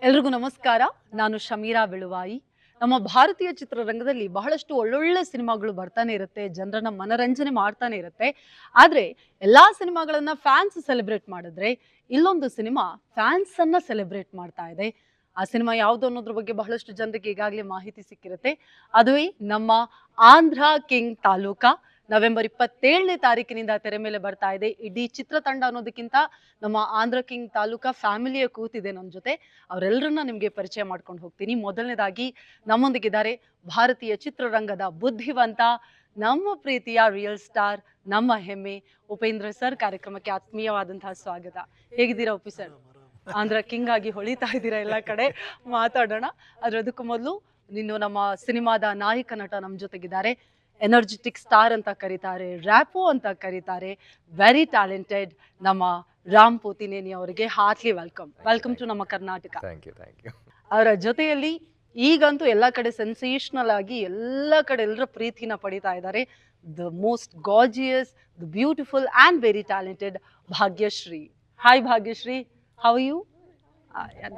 ಎಲ್ರಿಗೂ ನಮಸ್ಕಾರ. ನಾನು ಶಮೀರಾ ಬೆಳುವಾಯಿ. ನಮ್ಮ ಭಾರತೀಯ ಚಿತ್ರರಂಗದಲ್ಲಿ ಬಹಳಷ್ಟು ಒಳ್ಳೊಳ್ಳೆ ಸಿನಿಮಾಗಳು ಬರ್ತಾನೆ ಇರುತ್ತೆ, ಜನರನ್ನ ಮನರಂಜನೆ ಮಾಡ್ತಾನೆ ಇರುತ್ತೆ. ಆದ್ರೆ ಎಲ್ಲಾ ಸಿನಿಮಾಗಳನ್ನ ಫ್ಯಾನ್ಸ್ ಸೆಲೆಬ್ರೇಟ್ ಮಾಡಿದ್ರೆ, ಇಲ್ಲೊಂದು ಸಿನಿಮಾ ಫ್ಯಾನ್ಸ್ ಅನ್ನ ಸೆಲೆಬ್ರೇಟ್ ಮಾಡ್ತಾ ಇದೆ. ಆ ಸಿನಿಮಾ ಯಾವುದು ಅನ್ನೋದ್ರ ಬಗ್ಗೆ ಬಹಳಷ್ಟು ಜನರಿಗೆ ಈಗಾಗಲೇ ಮಾಹಿತಿ ಸಿಕ್ಕಿರುತ್ತೆ. ಅದುವೇ ನಮ್ಮ ಆಂಧ್ರ ಕಿಂಗ್ ತಾಲೂಕಾ. ನವೆಂಬರ್ 27ನೇ ತಾರೀಕಿನಿಂದ ತೆರೆ ಮೇಲೆ ಬರ್ತಾ ಇದೆ. ಇಡೀ ಚಿತ್ರತಂಡ ಅನ್ನೋದಕ್ಕಿಂತ ನಮ್ಮ ಆಂಧ್ರ ಕಿಂಗ್ ತಾಲೂಕಾ ಫ್ಯಾಮಿಲಿಯ ಕೂತಿದೆ ನನ್ನ ಜೊತೆ. ಅವರೆಲ್ಲರನ್ನ ನಿಮಗೆ ಪರಿಚಯ ಮಾಡ್ಕೊಂಡು ಹೋಗ್ತೀನಿ. ಮೊದಲನೇದಾಗಿ ನಮ್ಮೊಂದಿಗಿದ್ದಾರೆ ಭಾರತೀಯ ಚಿತ್ರರಂಗದ ಬುದ್ಧಿವಂತ, ನಮ್ಮ ಪ್ರೀತಿಯ ರಿಯಲ್ ಸ್ಟಾರ್, ನಮ್ಮ ಹೆಮ್ಮೆ ಉಪೇಂದ್ರ ಸರ್. ಕಾರ್ಯಕ್ರಮಕ್ಕೆ ಆತ್ಮೀಯವಾದಂತಹ ಸ್ವಾಗತ. ಹೇಗಿದ್ದೀರಾ ಉಪಿ ಸರ್? ಆಂಧ್ರ ಕಿಂಗ್ ಆಗಿ ಹೊಳಿತಾ ಇದ್ದೀರಾ ಎಲ್ಲ ಕಡೆ. ಮಾತಾಡೋಣ. ಅದಕ್ಕೂ ಮೊದಲು ನೀನು ನಮ್ಮ ಸಿನಿಮಾದ ನಾಯಕ ನಟ ನಮ್ಮ ಜೊತೆಗಿದ್ದಾರೆ. ಎನರ್ಜೆಟಿಕ್ ಸ್ಟಾರ್ ಅಂತ ಕರೀತಾರೆ, ರ್ಯಾಪೋ ಅಂತ ಕರೀತಾರೆ, ವೆರಿ ಟ್ಯಾಲೆಂಟೆಡ್ ನಮ್ಮ ರಾಮ್ ಪೋತಿನೇನಿ ಅವರಿಗೆ ಹಾರ್ಟ್ಲಿ ವೆಲ್ಕಮ್ ಟು ನಮ್ಮ ಕರ್ನಾಟಕ. ಅವರ ಜೊತೆಯಲ್ಲಿ ಈಗಂತೂ ಎಲ್ಲ ಕಡೆ ಸೆನ್ಸೇಷನಲ್ ಆಗಿ ಎಲ್ಲ ಕಡೆ ಎಲ್ಲರ ಪ್ರೀತಿನ ಪಡಿತಾ ಇದ್ದಾರೆ. The most gorgeous, the beautiful and very talented Bhagyashree. Hi Bhagyashree, how you?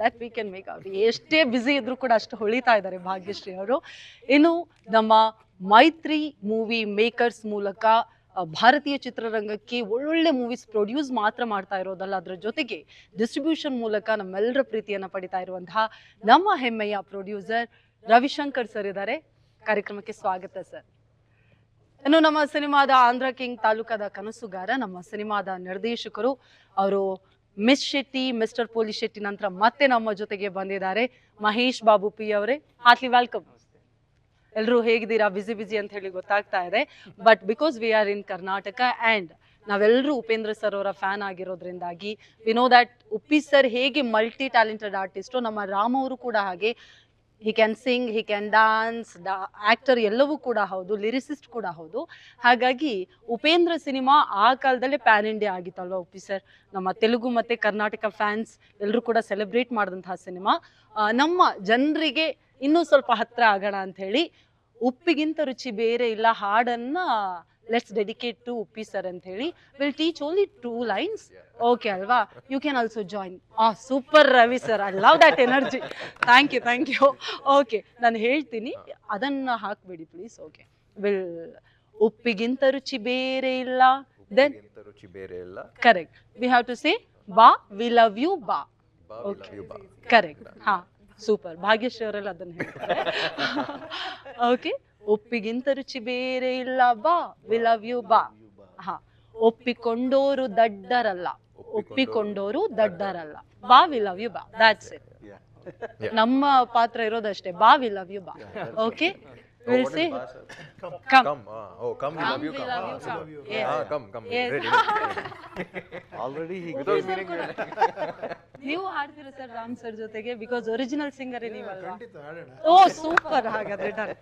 That we can make out. ಎಷ್ಟೇ ಬ್ಯುಸಿ ಇದ್ರು ಕೂಡ ಅಷ್ಟು ಹೊಳಿತಾ ಇದ್ದಾರೆ ಭಾಗ್ಯಶ್ರೀ ಅವರು. ಇನ್ನು ನಮ್ಮ ಮೈತ್ರಿ ಮೂವಿ ಮೇಕರ್ಸ್ ಮೂಲಕ ಭಾರತೀಯ ಚಿತ್ರರಂಗಕ್ಕೆ ಒಳ್ಳೊಳ್ಳೆ ಮೂವೀಸ್ ಪ್ರೊಡ್ಯೂಸ್ ಮಾತ್ರ ಮಾಡ್ತಾ ಇರೋದಲ್ಲ, ಅದರ ಜೊತೆಗೆ ಡಿಸ್ಟ್ರಿಬ್ಯೂಷನ್ ಮೂಲಕ ನಮ್ಮೆಲ್ಲರ ಪ್ರೀತಿಯನ್ನು ಪಡಿತಾ ಇರುವಂತಹ ನಮ್ಮ ಹೆಮ್ಮೆಯ ಪ್ರೊಡ್ಯೂಸರ್ ರವಿಶಂಕರ್ ಸರ್ ಇದ್ದಾರೆ. ಕಾರ್ಯಕ್ರಮಕ್ಕೆ ಸ್ವಾಗತ ಸರ್. ಇನ್ನು ನಮ್ಮ ಸಿನಿಮಾದ ಆಂಧ್ರ ಕಿಂಗ್ ತಾಲೂಕಾದ ಕನಸುಗಾರ, ನಮ್ಮ ಸಿನಿಮಾದ ನಿರ್ದೇಶಕರು, ಅವರು ಮಿಸ್ ಶೆಟ್ಟಿ, ಮಿಸ್ಟರ್ ಪೋಲಿ ಶೆಟ್ಟಿ ನಂತರ ಮತ್ತೆ ನಮ್ಮ ಜೊತೆಗೆ ಬಂದಿದ್ದಾರೆ ಮಹೇಶ್ ಬಾಬು ಪಿ ಅವರೇ. Heartily welcome. ಎಲ್ಲರೂ ಹೇಗಿದ್ದೀರಾ? ಬಿಸಿ ಅಂತ ಹೇಳಿ ಗೊತ್ತಾಗ್ತಾ ಇದೆ. But because we are in Karnataka and ನಾವೆಲ್ಲರೂ ಉಪೇಂದ್ರ ಸರ್ ಅವರ ಫ್ಯಾನ್ ಆಗಿರೋದ್ರಿಂದಾಗಿ we know that Uppi sir ಹೇಗೆ ಮಲ್ಟಿ ಟ್ಯಾಲೆಂಟೆಡ್ ಆರ್ಟಿಸ್ಟು, ನಮ್ಮ ರಾಮ್ ಅವರು ಕೂಡ ಹಾಗೆ. He can sing, he can dance, actor ಎಲ್ಲವೂ ಕೂಡ ಹೌದು, ಲಿರಿಸಿಸ್ಟ್ ಕೂಡ ಹೌದು. ಹಾಗಾಗಿ ಉಪೇಂದ್ರ ಸಿನಿಮಾ ಆ ಕಾಲದಲ್ಲೇ ಪ್ಯಾನ್ ಇಂಡಿಯಾ ಆಗಿತ್ತಲ್ವ ಉಪ್ಪಿ ಸರ್. ನಮ್ಮ ತೆಲುಗು ಮತ್ತು ಕರ್ನಾಟಕ ಫ್ಯಾನ್ಸ್ ಎಲ್ಲರೂ ಕೂಡ ಸೆಲೆಬ್ರೇಟ್ ಮಾಡಿದಂತಹ ಸಿನಿಮಾ. ನಮ್ಮ ಜನರಿಗೆ ಇನ್ನೂ ಸ್ವಲ್ಪ ಹತ್ರ ಆಗೋಣ ಅಂತ ಹೇಳಿ ಉಪ್ಪಿಗಿಂತ ರುಚಿ ಬೇರೆ ಇಲ್ಲ ಹಾಡನ್ನ let's dedicate to Uppi sir ಅಂತ ಹೇಳಿ. Will teach only 2 lines. Okay ಅಲ್ವಾ? You can also join. Super Ravi sir, I love that energy. Thank you. Okay, ನಾನು ಹೇಳ್ತೀನಿ, ಅದನ್ನ ಹಾಕ್ಬೇಡಿ ಪ್ಲೀಸ್. ಓಕೆ, ವಿಲ್ ಉಪ್ಪಿಗಿಂತ ರುಚಿ ಬೇರೆ ಇಲ್ಲ, ದೆನ್ ರುಚಿ ಬೇರೆ ಇಲ್ಲ. Correct. We have to say ಬಾ, ವಿ ಲವ್ ಯು ಬಾ. Okay, correct. ಹಾ, ಸೂಪರ್. ಭಾಗ್ಯಶ್ರೀ ಅವರೆಲ್ಲ ಅದನ್ನ ಹೇಳ್ತಾರೆ. ಓಕೆ, ಒಪ್ಪಿಗಿಂತ ರುಚಿ ಬೇರೆ ಇಲ್ಲ ಬಾ, ವಿ ಲವ್ ಯು ಬಾ. ಹಾ, ಒಪ್ಪಿಕೊಂಡೋರು ದಡ್ಡರಲ್ಲ, ಒಪ್ಪಿಕೊಂಡೋರು ದಡ್ಡರಲ್ಲ, ಬಾ ವಿ ಲವ್ ಯು ಬಾ. That's it. ನಮ್ಮ ಪಾತ್ರ ಇರೋದಷ್ಟೇ, ಬಾ ವಿ ಲವ್ ಯು ಬಾ. Okay, we'll say come. Come, we love you, come. Yeah, come. Ready. Already he without meaning. ನೀವು ಹಾಡ್ತೀರಾ ಸರ್ ರಾಮ್ ಸರ್ ಜೊತೆಗೆ? ಬಿಕಾಸ್ ಒರಿಜಿನಲ್ ಸಿಂಗರ್ ನೀವಲ್ವಾ? Oh super. ಹಾಗಾದ್ರೆ ಡನ್.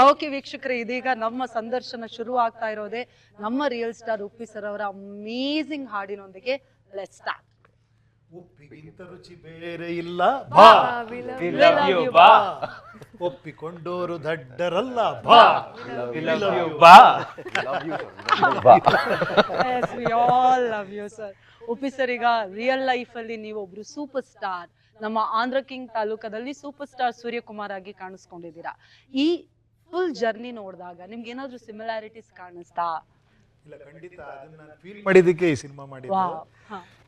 ಓಕೆ ವೀಕ್ಷಕರೇ, ಇದೀಗ ನಮ್ಮ ಸಂದರ್ಶನ ಶುರು ಆಗ್ತಾ ಇರೋದೇ ನಮ್ಮ ರಿಯಲ್ ಸ್ಟಾರ್ ಉಪ್ಪಿ ಸರ್ ಅವರ ಅಮೇಜಿಂಗ್ ಹಾಡಿನೊಂದಿಗೆ. Let's start. ಉಪ್ಪಿಗಿಂತ ರುಚಿ ಬೇರೆ ಇಲ್ಲ ಬಾ, ವಿ ಲವ್ ಯು ಬಾ. ಒಪ್ಪಿಕೊಂಡೋರು ದಡ್ಡರಲ್ಲ ಬಾ, ವಿ ಲವ್ ಯು ಬಾ. Yes, we all love you sir. Uppi sir, ಈಗ ರಿಯಲ್ ಲೈಫ್ ಅಲ್ಲಿ ನೀವು ಒಬ್ರು ಸೂಪರ್ ಸ್ಟಾರ್, ನಮ್ಮ ಆಂಧ್ರ ಕಿಂಗ್ ತಾಲೂಕದಲ್ಲಿ ಸೂಪರ್ ಸ್ಟಾರ್ ಸೂರ್ಯಕುಮಾರ್ ಆಗಿ ಕಾಣಿಸ್ಕೊಂಡಿದ್ದೀರಾ. ಈ ಫುಲ್ ಜರ್ನಿ ನೋಡಿದಾಗ ನಿಮ್ಗೆ ಏನಾದ್ರು ಸಿಮಿಲಾರಿಟೀಸ್ ಕಾಣಿಸ್ತಾ? ಇಲ್ಲ, ಖಂಡಿತ. ಅದನ್ನ ನಾನು ಫೀಲ್ ಮಾಡಿದ್ದಕ್ಕೆ ಈ ಸಿನಿಮಾ ಮಾಡಿದ್ದು.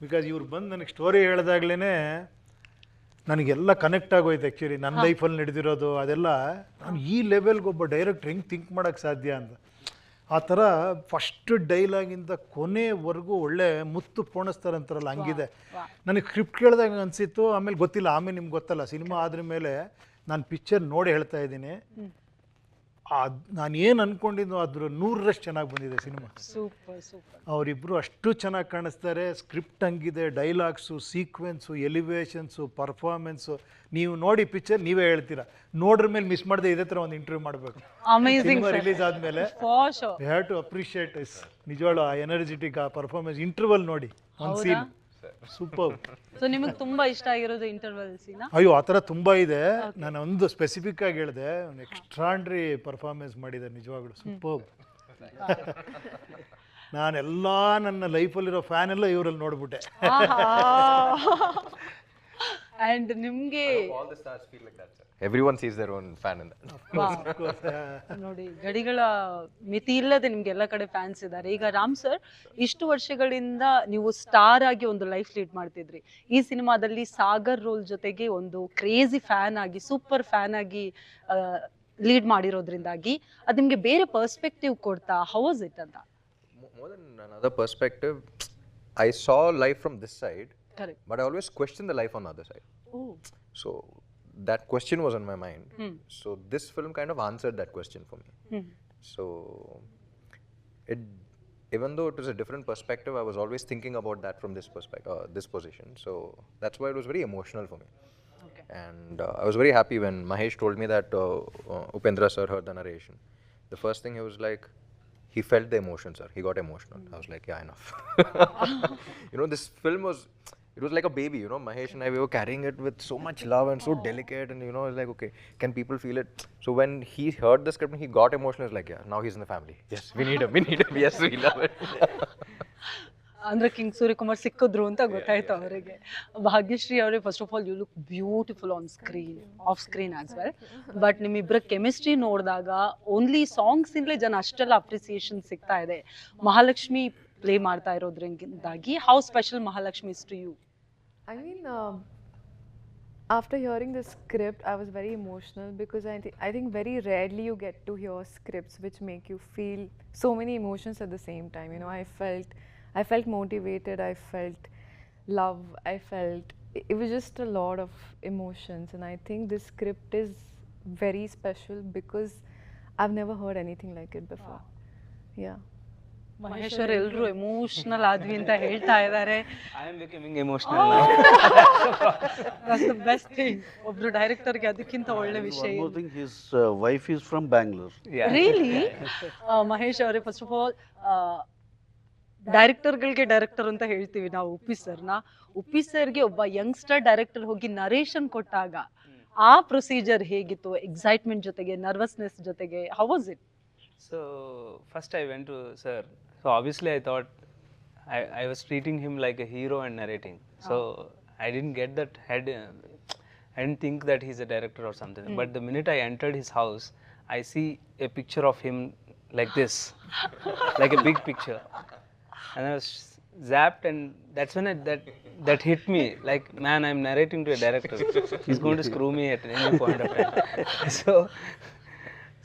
ಬಿಕಾಸ್ ಇವ್ರು ಬಂದು ನನಗೆ ಸ್ಟೋರಿ ಹೇಳಿದಾಗ್ಲೇ ನನಗೆಲ್ಲ ಕನೆಕ್ಟ್ ಆಗೋಯ್ತು. ಆ್ಯಕ್ಚುಲಿ ನನ್ನ ಲೈಫಲ್ಲಿ ನಡೆದಿರೋದು ಅದೆಲ್ಲ, ನಾನು ಈ ಲೆವೆಲ್ಗೆ ಒಬ್ಬ ಡೈರೆಕ್ಟ್ರ್ ಹೆಂಗೆ ಥಿಂಕ್ ಮಾಡೋಕ್ಕೆ ಸಾಧ್ಯ ಅಂತ. ಆ ಥರ ಫಸ್ಟ್ ಡೈಲಾಗಿಂದ ಕೊನೆವರೆಗೂ ಒಳ್ಳೆ ಮುತ್ತು ಪೋಣಿಸ್ತಾರಂತಾರಲ್ಲ, ಹಂಗಿದೆ. ನನಗೆ ಸ್ಕ್ರಿಪ್ಟ್ ಕೇಳಿದಾಗ ಅನಿಸಿತ್ತು. ಆಮೇಲೆ ಗೊತ್ತಿಲ್ಲ, ಆಮೇಲೆ ನಿಮ್ಗೆ ಗೊತ್ತಲ್ಲ, ಸಿನಿಮಾ ಆದ್ರ ಮೇಲೆ ನಾನು ಪಿಕ್ಚರ್ ನೋಡಿ ಹೇಳ್ತಾ ಇದ್ದೀನಿ. ನಾನು ಏನು ಅನ್ಕೊಂಡಿದ್ದು ಅದ್ರ 100ರಷ್ಟು ಚೆನ್ನಾಗಿ ಬಂದಿದೆ ಸಿನಿಮಾ. ಸೂಪರ್. ಅವರಿಬ್ಬರು ಅಷ್ಟು ಚೆನ್ನಾಗಿ ಕಾಣಿಸ್ತಾರೆ. ಸ್ಕ್ರಿಪ್ಟ್ ಹಂಗಿದೆ, ಡೈಲಾಗ್ಸು, ಸೀಕ್ವೆನ್ಸು, ಎಲಿವೇಶನ್ಸು, ಪರ್ಫಾರ್ಮೆನ್ಸು. ನೀವು ನೋಡಿ ಪಿಕ್ಚರ್ ನೀವೇ ಹೇಳ್ತೀರಾ. ನೋಡ್ರ ಮೇಲೆ ಮಿಸ್ ಮಾಡದೆ ಇದೇ ಥರ ಒಂದು ಇಂಟರ್ವ್ಯೂ ಮಾಡಬೇಕು. ಅಮೇಜಿಂಗ್. ರಿಲೀಸ್ ಆದಮೇಲೆ we have to appreciate is. ನಿಜವಾಳು ಆ ಎನರ್ಜೆಟಿಕ್, ಆ ಪರ್ಫಾರ್ಮೆನ್ಸ್. ಇಂಟರ್ವಲ್ ನೋಡಿ, ಒಂದು ಸೀನ್ ಸೂಪರ್. ಸೊ ನಿಮಗೆ ತುಂಬಾ ಇಷ್ಟ ಆಗಿರೋದು ಇಂಟರ್ವಲ್ ಸೀನ್? ಅಯ್ಯೋ, ಆ ಥರ ತುಂಬ ಇದೆ. ನಾನು ಒಂದು ಸ್ಪೆಸಿಫಿಕ್ ಆಗಿ ಹೇಳಿದೆ, ಒಂದು ಎಕ್ಸ್ಟ್ರಾಂಡ್ರಿ ಪರ್ಫಾರ್ಮೆನ್ಸ್ ಮಾಡಿದೆ ನಿಜವಾಗ್ಲೂ, ಸೂಪರ್. ನಾನೆಲ್ಲ ನನ್ನ ಲೈಫಲ್ಲಿರೋ ಫ್ಯಾನ್ ಎಲ್ಲ ಇವರಲ್ಲಿ ನೋಡ್ಬಿಟ್ಟೆ. ಅಂಡ್ ನಿಮ್ಗೆ All the stars feel like that, sir. Everyone sees their own fan in that. ನೋಡಿ ಗಡಿಗಳ ಮಿತಿ ಇಲ್ಲದೆ ನಿಮ್ಗೆ ಎಲ್ಲ ಕಡೆ ಫ್ಯಾನ್ಸ್ ಇದ್ದಾರೆ. ಈಗ ರಾಮ್ ಸರ್, ಇಷ್ಟು ವರ್ಷಗಳಿಂದ ನೀವು ಸ್ಟಾರ್ ಆಗಿ ಒಂದು ಲೈಫ್ ಲೀಡ್ ಮಾಡ್ತಿದ್ರಿ. ಈ ಸಿನಿಮಾದಲ್ಲಿ ಸಾಗರ್ ರೋಲ್ ಜೊತೆಗೆ ಒಂದು ಕ್ರೇಜಿ ಫ್ಯಾನ್ ಆಗಿ, ಸೂಪರ್ ಫ್ಯಾನ್ ಆಗಿ ಲೀಡ್ ಮಾಡಿರೋದ್ರಿಂದಾಗಿ ಅದು ನಿಮ್ಗೆ ಬೇರೆ ಪರ್ಸ್ಪೆಕ್ಟಿವ್ ಕೊಡ್ತಾ? ಹೌ ವಾಸ್ ಇಟ್ ಅಂತ? More than another perspective, I saw life from this side, correct. but I always questioned the life on the other side. ಓ, So that question was on my mind. So this film kind of answered that question for me. So it, even though it was a different perspective, I was always thinking about that from this perspective, this position. So that's why it was very emotional for me. Okay. And I was very happy when Mahesh told me that Upendra sir heard the narration. The first thing he was like, he felt the emotion, sir. He got emotional. I was like, yeah, enough. You know, this film was, it was like a baby, you know. Mahesh and I, we were carrying it with so much love and so delicate, and you know, it's like, okay, can people feel it? So when he heard the script and he got emotional, it's like, yeah, now he's in the family. Yes, we need him. We need him. Yes, we love it. ಅಂದ್ರೆ king Suryakumar ಸಿಕ್ಕಿದ್ರು ಅಂತ ಗೊತ್ತಾಯ್ತು ಅವರಿಗೆ. ಭಾಗ್ಯಶ್ರೀ ಅವರೇ, first of all you look beautiful on screen, off screen as well. But ನಿಮ್ಮಿಬ್ಬರ chemistry ನೋಡಿದಾಗ only songs ಇಂದಲೇ ಜನ ಅಷ್ಟೆಲ್ಲ ಅಪ್ರಿಸಿಯೇಷನ್ ಸಿಗ್ತಾ ಇದೆ. ಮಹಾಲಕ್ಷ್ಮಿ ಪ್ಲೇ ಮಾಡ್ತಾ ಇರೋದ್ರಿಂದಾಗಿ how special Mahalakshmi is to you? I mean, after hearing the script, I was very emotional because I think very rarely you get to hear scripts which make you feel so many emotions at the same time. You know, I felt motivated. I felt love. It was just a lot of emotions, and I think this script is very special because I've never heard anything like it before. Yeah. Mahesh ಅವರು ಎಲ್ಲರೂ emotional ಆದ್ವಿ ಅಂತ ಹೇಳ್ತಾ ಇದ್ದಾರೆ. I am becoming emotional now. That's the best thing. ಒಬ್ರು ಡೈರೆಕ್ಟರ್ಗೆ ಅದಕ್ಕಿಂತ ಒಳ್ಳೆ ವಿಷಯ. One more thing, his wife is from Bangalore. Yeah. Really? Mahesh ಅವರೇ, ಫಸ್ಟ್ ಆಫ್ ಆಲ್ ಡೈರೆಕ್ಟರ್ಗಳಿಗೆ ಡೈರೆಕ್ಟರ್ ಅಂತ ಹೇಳ್ತೀವಿ ನಾವು ಉಪ್ಪಿ ಸರ್ನ. ಉಪ್ಪಿ ಸರ್ಗೆ ಒಬ್ಬ ಯಂಗ್ಸ್ಟರ್ ಡೈರೆಕ್ಟರ್ ಹೋಗಿ ನರೇಷನ್ ಕೊಟ್ಟಾಗ ಆ ಪ್ರೊಸೀಜರ್ ಹೇಗಿತ್ತು? ಎಕ್ಸೈಟ್ಮೆಂಟ್ ಜೊತೆಗೆ, ನರ್ವಸ್ನೆಸ್ ಜೊತೆಗೆ, how was it? So first I went to sir. So obviously I thought I was treating him like a hero and narrating. So I didn't get that head. I didn't think that he's a director or something. But the minute I entered his house, I see a picture of him like this, like a big picture, and I was zapped, and that's when that hit me. Like, man, I'm narrating to a director. He's going to screw me at any point of time.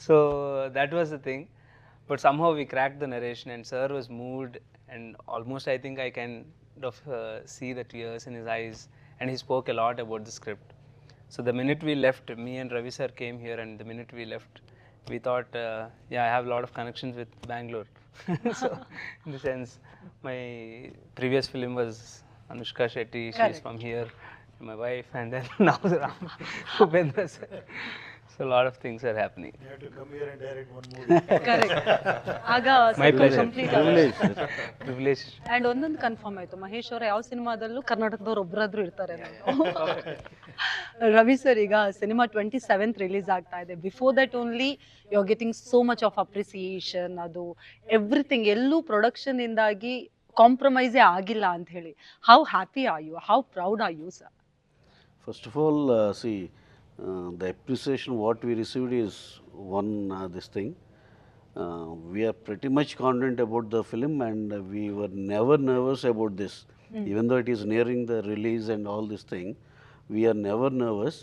So that was the thing, but somehow we cracked the narration, and sir was moved, and almost I think I kind of see the tears in his eyes, and he spoke a lot about the script. So the minute we left, me and Ravi sir came here, and the minute we left, we thought, yeah, I have a lot of connections with Bangalore. So in the sense, my previous film was Anushka Shetty. She's from here, my wife, and then now Ram Upendra sir. So a lot of things are happening. You have to come here and direct one movie. Correct. ಆಗ My pleasure. Complete Privilege. And ಒಂದೊಂದು confirm ಆಯ್ತು, ಮಹೇಶ್ ಅವರ ಯಾವ ಸಿನಿಮಾದಲ್ಲೂ ಕರ್ನಾಟಕದವ್ರು ಒಬ್ಬರಾದ್ರೂ ಇರ್ತಾರೆ. Ravi sir, ಈಗ ಸಿನಿಮಾ 27th ರಿಲೀಸ್ ಆಗ್ತಾ ಇದೆ. Before that only you are getting so much of appreciation. ಅದು ಎವ್ರಿಥಿಂಗ್, ಎಲ್ಲೂ ಪ್ರೊಡಕ್ಷನ್ ಇಂದಾಗಿ ಕಾಂಪ್ರಮೈಸೇ ಆಗಿಲ್ಲ ಅಂತ ಹೇಳಿ. How happy are you? How proud are you sir? First of all, see, the appreciation what we received is one this thing. We are pretty much confident about the film, and we were never nervous about this. Even though it is nearing the release and all this thing, we are never nervous,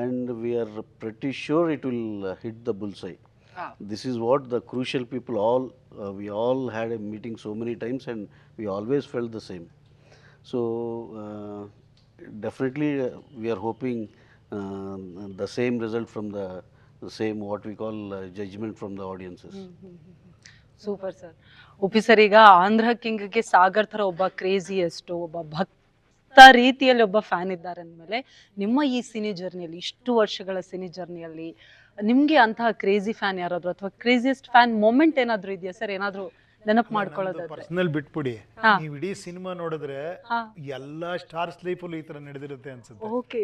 and we are pretty sure it will hit the bullseye. This is what the crucial people all, we all had a meeting so many times, and we always felt the same. So definitely we are hoping the same result from the same what we call judgment from the audiences. Super sir. Uppi sir, ಈಗ ಆಂಧ್ರ ಕಿಂಗ್ಗೆ ಸಾಗರ್ ಥರ ಒಬ್ಬ craziest, ಒಬ್ಬ ಭಕ್ತ ರೀತಿಯಲ್ಲಿ ಒಬ್ಬ fan ಇದ್ದಾರೆ ಅಂದಮೇಲೆ, ನಿಮ್ಮ ಈ ಸಿನಿ ಜರ್ನಿಯಲ್ಲಿ, ಇಷ್ಟು ವರ್ಷಗಳ ಸಿನಿ ಜರ್ನಿಯಲ್ಲಿ ನಿಮ್ಗೆ ಅಂತಹ ಕ್ರೇಜಿ ಫ್ಯಾನ್ ಯಾರಾದ್ರು ಅಥವಾ ಕ್ರೇಜಿಯಸ್ಟ್ ಫ್ಯಾನ್ ಮೊಮೆಂಟ್ ಏನಾದ್ರು ಇದೆಯಾ ಸರ್? ಏನಾದ್ರು ನೆನಪು ಮಾಡ್ಕೊಳ್ಳೋದಾದ್ರೆ? ಪರ್ಸನಲ್ ಬಿಟ್ಬಿಡಿ, ನೀವು ಇಡೀ ಸಿನಿಮಾ ನೋಡಿದ್ರೆ ಎಲ್ಲಾ ಸ್ಟಾರ್ಸ್ ಲೈಫಲ್ಲೂ ಈ ತರ ನಡೆದಿರುತ್ತೆ ಅನ್ಸುತ್ತೆ. ಓಕೆ.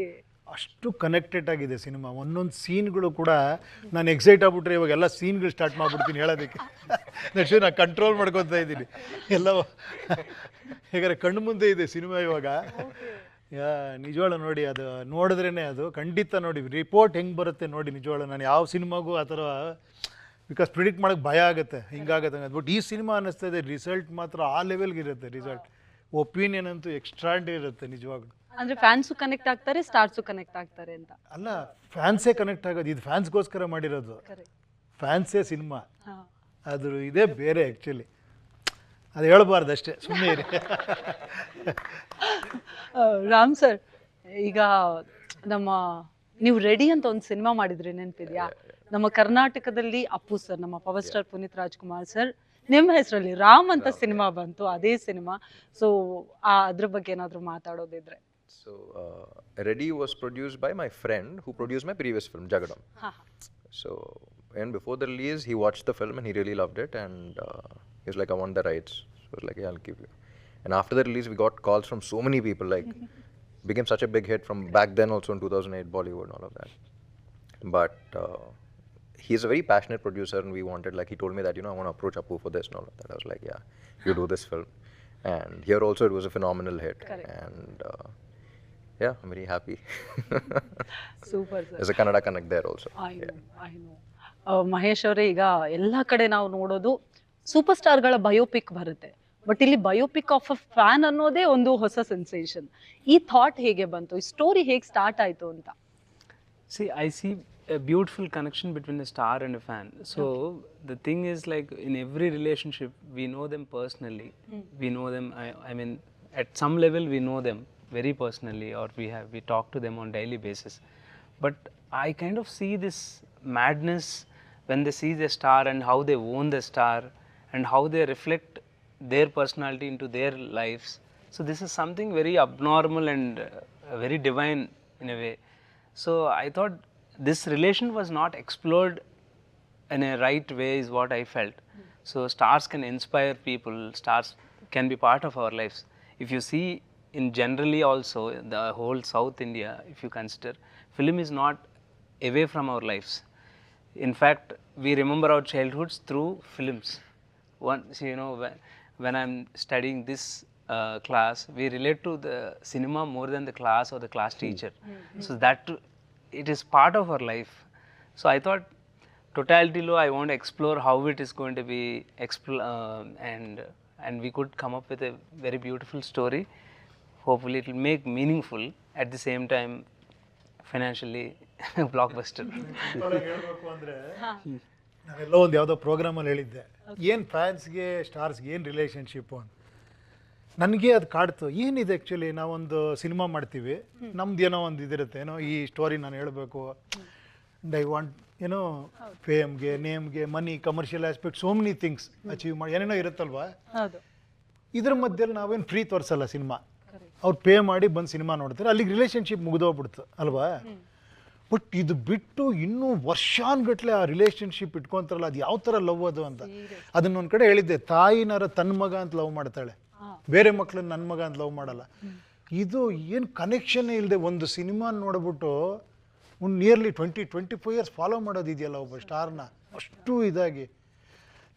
ಅಷ್ಟು ಕನೆಕ್ಟೆಡ್ ಆಗಿದೆ ಸಿನಿಮಾ. ಒಂದೊಂದು ಸೀನ್ಗಳು ಕೂಡ ನಾನು ಎಕ್ಸೈಟ್ ಆಗ್ಬಿಟ್ರೆ ಇವಾಗ ಎಲ್ಲ ಸೀನ್ಗಳು ಸ್ಟಾರ್ಟ್ ಮಾಡ್ಬಿಡ್ತೀನಿ ಹೇಳೋದಕ್ಕೆ. ನೆಕ್ಸ್ಟ್ ನಾನು ಕಂಟ್ರೋಲ್ ಮಾಡ್ಕೊತಾ ಇದ್ದೀನಿ ಎಲ್ಲ. ಹೇಗಾದ್ರೆ ಕಣ್ಣು ಮುಂದೆ ಇದೆ ಸಿನಿಮಾ ಇವಾಗ. ನಿಜವಾಳು ನೋಡಿ, ಅದು ನೋಡಿದ್ರೇ ಅದು ಖಂಡಿತ ನೋಡಿ ರಿಪೋರ್ಟ್ ಹೆಂಗೆ ಬರುತ್ತೆ ನೋಡಿ. ನಿಜವಾಳು ನಾನು ಯಾವ ಸಿನಿಮಾಗೂ ಆ ಥರ ಬಿಕಾಸ್ ಪ್ರಿಡಿಕ್ಟ್ ಮಾಡೋಕ್ಕೆ ಭಯ ಆಗುತ್ತೆ, ಹಿಂಗಾಗುತ್ತೆ ಅಂತ. ಬಟ್ ಈ ಸಿನಿಮಾ ಅನ್ನಿಸ್ತದೆ ರಿಸಲ್ಟ್ ಮಾತ್ರ ಆ ಲೆವೆಲ್ಗೆ ಇರುತ್ತೆ. ರಿಸಲ್ಟ್ ಒಪಿನಿಯನ್ ಅಂತೂ ಎಕ್ಸ್ಟ್ರಾಂಡಿ ಇರುತ್ತೆ ನಿಜವಾಗ್ಲೂ. ಅಂದ್ರೆ ಫ್ಯಾನ್ಸು ಕನೆಕ್ಟ್ ಆಗ್ತಾರೆ, ಸ್ಟಾರ್ಸು ಕನೆಕ್ಟ್ ಆಗ್ತಾರೆ ಅಂತ. ಅಲ್ಲ, ಫ್ಯಾನ್ಸೇ ಕನೆಕ್ಟ್ ಆಗೋದು, ಇದು ಫ್ಯಾನ್ಸ್ಗೋಸ್ಕರ ಮಾಡಿರೋದು. ಫ್ಯಾನ್ಸೇ ಸಿನಿಮಾ, ಅದು ಇದೇ ಬೇರೆ ಆ್ಯಕ್ಚುಲಿ. ಅದು ಹೇಳ್ಬಾರ್ದು ಅಷ್ಟೇ, ಸುಮ್ಮನೆ ಇರಿ. ರಾಮ್ ಸರ್, ಈಗ ನಮ್ಮ ನೀವು ರೆಡಿ ಅಂತ ಒಂದು ಸಿನಿಮಾ ಮಾಡಿದ್ರಿ, ನೆನಪಿದ್ಯಾ? ನಮ್ಮ ಕರ್ನಾಟಕದಲ್ಲಿ ಅಪ್ಪು ಸರ್, ನಮ್ಮ power star Puneeth Rajkumar sir ನಿಮ್ಮ ಹೆಸರಲ್ಲಿ ರಾಮ್ ಅಂತ ಸಿನಿಮಾ ಬಂತು, ಅದೇ ಸಿನಿಮಾ. ಸೊ ಅದ್ರ ಬಗ್ಗೆ ಏನಾದರೂ ಮಾತಾಡೋದಿದ್ರೆ. So, Ready was produced by my friend who produced my previous film, Jagadam. So, and before the release, he watched the film and he really loved it, and he was like, I want the rights. So I was like, yeah, I'll give you. And after the release, we got calls from so many people, like, became such a big hit from back then also in 2008, Bollywood and all of that. But he's a very passionate producer, and we wanted, like, he told me that, I want to approach Appu for this and all of that. I was like, yeah, you do this film. And here also it was a phenomenal hit. Correct. And yeah, I'm very happy. Super sir. There's a Kannada connect there also. I know. Mahesh ಅವರೇ, ಈಗ ಎಲ್ಲ ಕಡೆ ನಾವು ನೋಡೋದು super ಸ್ಟಾರ್ಗಳ biopic ಬರುತ್ತೆ, but ಇಲ್ಲಿ biopic of a fan ಅನ್ನೋದೇ ಒಂದು ಹೊಸ ಸೆನ್ಸೇಷನ್. ಈ ಥಾಟ್ ಹೇಗೆ ಬಂತು, ಈ ಸ್ಟೋರಿ ಹೇಗೆ ಸ್ಟಾರ್ಟ್ ಆಯ್ತು ಅಂತ? See, I see a beautiful connection between a star and a fan. So the thing is, like, in every relationship, we know them personally. We know them. I mean, at some level, we know them very personally, or we talk to them on daily basis. But I kind of see this madness when they see the star and how they own the star and how they reflect their personality into their lives. So this is something very abnormal and very divine in a way. So I thought this relation was not explored in a right way, is what I felt. So stars can inspire people, stars can be part of our lives. If you see in generally also the whole South India, if you consider, film is not away from our lives. In fact, we remember our childhoods through films. Once, when I'm studying this class, we relate to the cinema more than the class or the class teacher. So that it is part of our life. So I thought, totality lo, I want to explore how it is going to be and we could come up with a very beautiful story. Hopefully it will make meaningful, at the same time financially blockbuster. ಹೇಳ್ಬೇಕು ಅಂದರೆ, ನಾನೆಲ್ಲೋ ಒಂದು ಯಾವುದೋ ಪ್ರೋಗ್ರಾಮಲ್ಲಿ ಹೇಳಿದ್ದೆ, ಏನು ಫ್ಯಾನ್ಸ್ಗೆ ಸ್ಟಾರ್ಸ್ಗೆ ಏನು relationship ಅಂತ. ನನಗೆ ಅದು ಕಾಡ್ತು, ಏನಿದೆ ಆ್ಯಕ್ಚುಲಿ. ನಾವೊಂದು ಸಿನಿಮಾ ಮಾಡ್ತೀವಿ, ನಮ್ದು ಏನೋ ಒಂದು ಇದಿರುತ್ತೆ, ಈ ಸ್ಟೋರಿ ನಾನು ಹೇಳಬೇಕು, ಅಂಡ್ ಐ ವಾಂಟ್ ಫೇಮ್ಗೆ, ನೇಮ್ಗೆ, money, commercial aspect, so many things achieve ಮಾಡಿ ಏನೇನೋ ಇರುತ್ತಲ್ವಾ. ಇದ್ರ ಮಧ್ಯದಲ್ಲಿ ನಾವೇನು ಫ್ರೀ ತೋರಿಸಲ್ಲ ಸಿನಿಮಾ, ಅವ್ರು ಪೇ ಮಾಡಿ ಬಂದು ಸಿನಿಮಾ ನೋಡ್ತಾರೆ, ಅಲ್ಲಿಗೆ ರಿಲೇಷನ್ಶಿಪ್ ಮುಗಿದೋಗ್ಬಿಡ್ತು ಅಲ್ವಾ. ಬಟ್ ಇದು ಬಿಟ್ಟು ಇನ್ನೂ ವರ್ಷಾನ್ಗಟ್ಲೆ ಆ ರಿಲೇಷನ್ಶಿಪ್ ಇಟ್ಕೊತಾರಲ್ಲ, ಅದು ಯಾವ ಥರ ಲವ್ ಅದು ಅಂತ. ಅದನ್ನೊಂದು ಕಡೆ ಹೇಳಿದ್ದೆ, ತಾಯಿನಾರ ತನ್ನ ಮಗ ಅಂತ ಲವ್ ಮಾಡ್ತಾಳೆ, ಬೇರೆ ಮಕ್ಳನ್ನ ನನ್ನ ಮಗ ಅಂತ ಲವ್ ಮಾಡಲ್ಲ. ಇದು ಏನು ಕನೆಕ್ಷನ್ನೇ ಇಲ್ಲದೆ ಒಂದು ಸಿನಿಮಾ ನೋಡ್ಬಿಟ್ಟು ಒಂದು ನಿಯರ್ಲಿ 25 ಇಯರ್ಸ್ ಫಾಲೋ ಮಾಡೋದಿದೆಯಲ್ಲ ಒಬ್ಬ ಸ್ಟಾರ್ನ, ಅಷ್ಟು ಇದಾಗಿ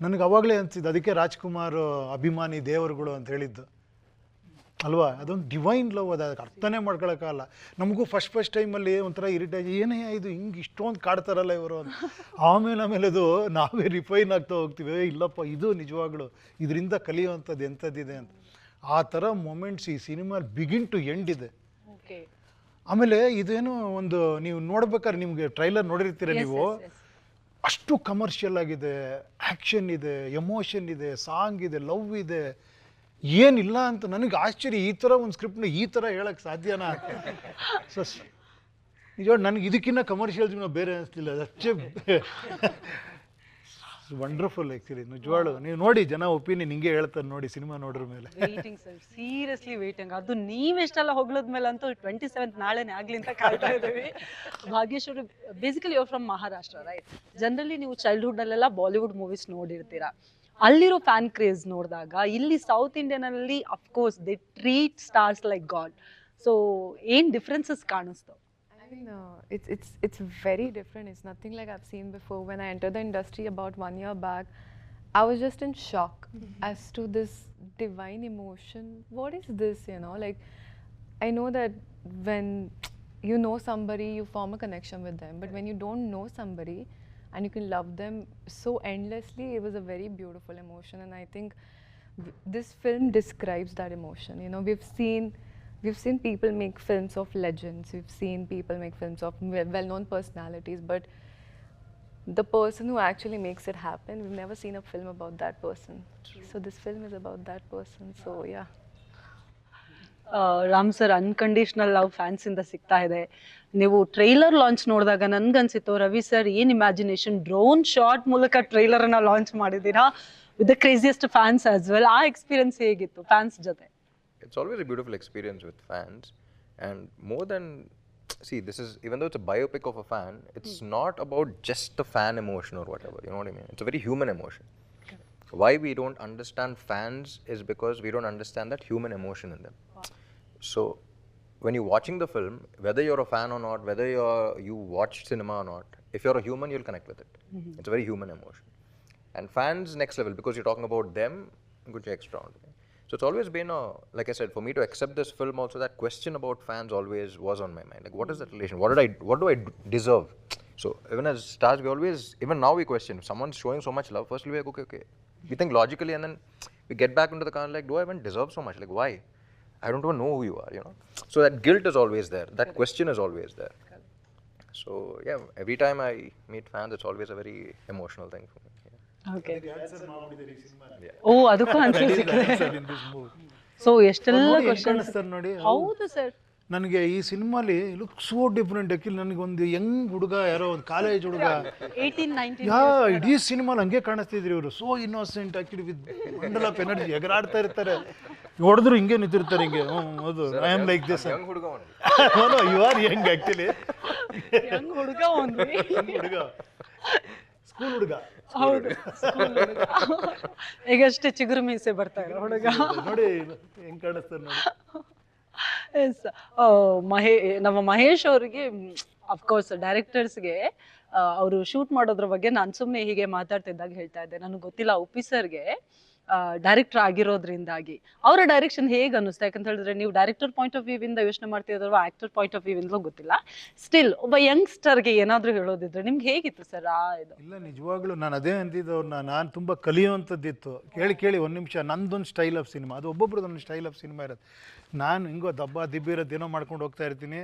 ನನಗೆ ಅವಾಗಲೇ ಅನಿಸಿದ್ದು. ಅದಕ್ಕೆ ರಾಜ್ಕುಮಾರ್ ಅಭಿಮಾನಿ ದೇವರುಗಳು ಅಂತ ಹೇಳಿದ್ದು ಅಲ್ವಾ. ಅದೊಂದು ಡಿವೈನ್ ಲವ್, ಅದು ಅದಕ್ಕೆ ಅರ್ಥನೇ ಮಾಡ್ಕೊಳಕ್ಕಾಗಲ್ಲ. ನಮಗೂ ಫಸ್ಟ್ ಟೈಮಲ್ಲಿ ಒಂಥರ ಇರಿಟೇಜ್, ಏನೇ ಇದು ಹಿಂಗೆ ಇಷ್ಟೊಂದು ಕಾಡ್ತಾರಲ್ಲ ಇವರು ಅಂತ. ಆಮೇಲೆ ಅದು ನಾವೇ ರಿಫೈನ್ ಆಗ್ತಾ ಹೋಗ್ತೀವಿ, ಇಲ್ಲಪ್ಪ ಇದು ನಿಜವಾಗ್ಲು ಇದರಿಂದ ಕಲಿಯುವಂಥದ್ದು ಎಂಥದ್ದಿದೆ ಅಂತ. ಆ ಥರ ಮೊಮೆಂಟ್ಸ್ ಈ ಸಿನಿಮಾ ಬಿಗಿನ್ ಟು ಎಂಡ್ ಇದೆ. ಆಮೇಲೆ ಇದೇನು ಒಂದು ನೀವು ನೋಡ್ಬೇಕಾದ್ರೆ, ನಿಮಗೆ ಟ್ರೈಲರ್ ನೋಡಿರ್ತೀರ ನೀವು, ಅಷ್ಟು ಕಮರ್ಷಿಯಲ್ ಆಗಿದೆ, ಆ್ಯಕ್ಷನ್ ಇದೆ, ಎಮೋಷನ್ ಇದೆ, ಸಾಂಗ್ ಇದೆ, ಲವ್ ಇದೆ, ಏನಿಲ್ಲ ಅಂತ. ನನಗೆ ಆಶ್ಚರ್ಯ, ಈ ಥರ ಒಂದು ಸ್ಕ್ರಿಪ್ಟ್ನ ಈ ಥರ ಹೇಳಕ್ಕೆ ಸಾಧ್ಯನಾ ಅಂತ. ಸೊ ನಿಜವಾಗಿ ನನಗೆ ಇದಕ್ಕಿಂತ ಕಮರ್ಷಿಯಲ್ ಬೇರೆ ಅನಿಸ್ತಿಲ್ಲ, ಅಷ್ಟೇ ವಂಡರ್ಫುಲ್ ಆ್ಯಕ್ಚುಲಿ. ನಿಜವಾಳು ನೀವು ನೋಡಿ, ಜನ ಒಪಿನಿಯನ್ ಹಿಂಗೆ ಹೇಳ್ತಾರೆ ನೋಡಿ ಸಿನಿಮಾ ನೋಡ್ರ ಮೇಲೆ. Waiting sir, seriously waiting. ಅದು ನೀವೆಷ್ಟೆಲ್ಲ ಹೊಗಳದ್ಮೇಲೆ ಅಂತೂ 27th ನಾಳೆನೇ ಆಗ್ಲಿ ಅಂತ ಕಾಯ್ತಾ ಇದ್ದೀವಿ. Bhagyeshwari, basically your from Maharashtra, right? Generally ನೀವು ಚೈಲ್ಡ್ಹುಡ್ಡಲ್ಲೆಲ್ಲ ಬಾಲಿವುಡ್ ಮೂವೀಸ್ ನೋಡಿರ್ತೀರಾ, ಅಲ್ಲಿರೋ ಫ್ಯಾನ್ ಕ್ರೇಜ್ ನೋಡಿದಾಗ ಇಲ್ಲಿ ಸೌತ್ ಇಂಡಿಯನಲ್ಲಿ of course they treat stars like god. So ಏನು ಡಿಫ್ರೆನ್ಸಸ್ ಕಾಣಿಸ್ತು? I mean, it's very different. It's nothing like I've seen before. When I entered the industry about 1 year back, I was just in shock as to this divine emotion. What is this, like, I know that when you know somebody, you form a connection with them. But when you don't know somebody and you can love them so endlessly, it was a very beautiful emotion. And I think this film describes that emotion. You know, we've seen people make films of legends. We've seen people make films of well-known personalities, but the person who actually makes it happen, we've never seen a film about that person. So this film is about that person. So yeah. Ram sir unconditional love fans ಇಂದ ಸಿಗ್ತಾ ಇದೆ. ನೀವು trailer launch ನೋಡಿದಾಗ ನನ್ಗನ್ಸಿತ್ತು Ravi sir ಏನ್ imagination, drone shot ಮೂಲಕ trailer ಅನ್ನ launch ಮಾಡಿದೀರಾ with the craziest fans as well. ಆ ಎಕ್ಸ್ಪೀರಿಯನ್ಸ್ ಹೇಗಿತ್ತು ಫ್ಯಾನ್ಸ್ ಜೊತೆ? It's always a beautiful experience with fans, and more than, see, this is, even though it's a biopic of a fan, it's not about just the fan emotion or whatever, you know what I mean? It's a very human emotion. Why we don't understand fans is because we don't understand that human emotion in them. So when you're watching the film, whether you're a fan or not, whether you watch cinema or not, if you're a human, you'll connect with it. It's a very human emotion. And fans next level, because you're talking about them, good extra on. So it's always been like I said, for me to accept this film also, that question about fans always was on my mind. Like, what is that relation? What do I deserve? So even as stars, we always, even now we question, if someone's showing so much love, first we're like, okay. We think logically, and then we get back into the car like, do I even deserve so much? Like, why? I don't even know who you are, you know? So that guilt is always there. That question is always there. So yeah, every time I meet fans, it's always a very emotional thing for me. Okay. Answer ಮಾಡಿದ್ದೀರಿ ಈ cinema. ಓ ಅದಕ್ಕೂ answer ಸಿಕ್ಕಿದೆ. In this movie so ಎಷ್ಟೆಲ್ಲ questions. ಕಾಣಿಸ್ತಾರೆ ನೋಡಿ. ಹೌದು sir. ನನಗೆ ಈ ಸಿನಿಮಾಲಿ look so different. ಯಾಕಿಲ್ ನನಗೊಂದು ಯಂಗ್ ಹುಡುಗ, ಯಾರೋ ಒಂದು ಕಾಲೇಜ್ ಹುಡುಗ, 18-19 ಇಡೀ ಸಿನಿಮಾಲಿ ಹಂಗೆ ಕಾಣಿಸ್ತಿದ್ರಿ ಇವರು. So innocent actually, with bundle of energy, ಎಗರಾಡ್ತಾ ಇರ್ತಾರೆ. ಹೊಡೆದ್ರು ಹಿಂಗೆ ನಿಂತಿರ್ತಾರೆ ಹಿಂಗೆ. ಹೌದು, I am like this. Young huduga only. No, you are young actually. Young ಹುಡುಗ ಒಂದು ಹುಡುಗ, ಸ್ಕೂಲ್ ಹುಡುಗ. ಹೌದು, ಈಗಷ್ಟೇ ಚಿಗುರು ಮೀಸೆ ಬರ್ತಾ ಇರೋ ಹುಡುಗ ನೋಡಿ ಹೆಂಗ್ ಕಾಣಿಸ್ತಾರೆ ನೋಡಿ. ಎಸ್, ನಮ್ಮ ಮಹೇಶ್ ಅವರಿಗೆ ಅಫ್ಕೋರ್ಸ್ ಡೈರೆಕ್ಟರ್ಸ್ಗೆ ಅವರು ಶೂಟ್ ಮಾಡೋದ್ರ ಬಗ್ಗೆ ನಾನು ಸುಮ್ಮನೆ ಹೀಗೆ ಮಾತಾಡ್ತಿದ್ದಾಗ ಹೇಳ್ತಾ ಇದ್ದೆ, ನನಗೆ ಗೊತ್ತಿಲ್ಲ ಉಪ್ಪಿ ಸರ್ಗೆ ಡೈರೆಕ್ಟರ್ ಆಗಿರೋದ್ರಿಂದಾಗಿ ಅವರ ಡೈರೆಕ್ಷನ್ ಹೇಗೆ ಅನ್ನಿಸ್ತಾ. ಯಾಕಂತ ಹೇಳಿದ್ರೆ ನೀವು ಡೈರೆಕ್ಟರ್ ಪಾಯಿಂಟ್ ಆಫ್ ವ್ಯೂ ಇಂದ ಯೋಚನೆ ಮಾಡ್ತಿದ್ರು, ಆಕ್ಟರ್ ಪಾಯಿಂಟ್ ಆಫ್ ವ್ಯೂ ಇಂದಲೂ ಗೊತ್ತಿಲ್ಲ. ಸ್ಟಿಲ್ ಒಬ್ಬ ಯಂಗ್ಸ್ಟರ್ಗೆ ಏನಾದರೂ ಹೇಳೋದಿದ್ರೆ ನಿಮ್ಗೆ ಹೇಗಿತ್ತು ಸರ್ ಇದು? ಇಲ್ಲ, ನಿಜವಾಗ್ಲೂ ನಾನು ಅದೇ ಅಂತಿದ್ದವ್ರನ್ನ, ನಾನು ತುಂಬ ಕಲಿಯುವಂಥದ್ದಿತ್ತು. ಕೇಳಿ ಒಂದು ನಿಮಿಷ, ನಂದೊಂದು ಸ್ಟೈಲ್ ಆಫ್ ಸಿನಿಮಾ, ಅದು ಒಬ್ಬೊಬ್ರದ್ದು ಒಂದು ಸ್ಟೈಲ್ ಆಫ್ ಸಿನಿಮಾ ಇರುತ್ತೆ. ನಾನು ಹಿಂಗೋ ದಿಬ್ಬಿರೋದು ಏನೋ ಮಾಡ್ಕೊಂಡು ಹೋಗ್ತಾ ಇರ್ತೀನಿ,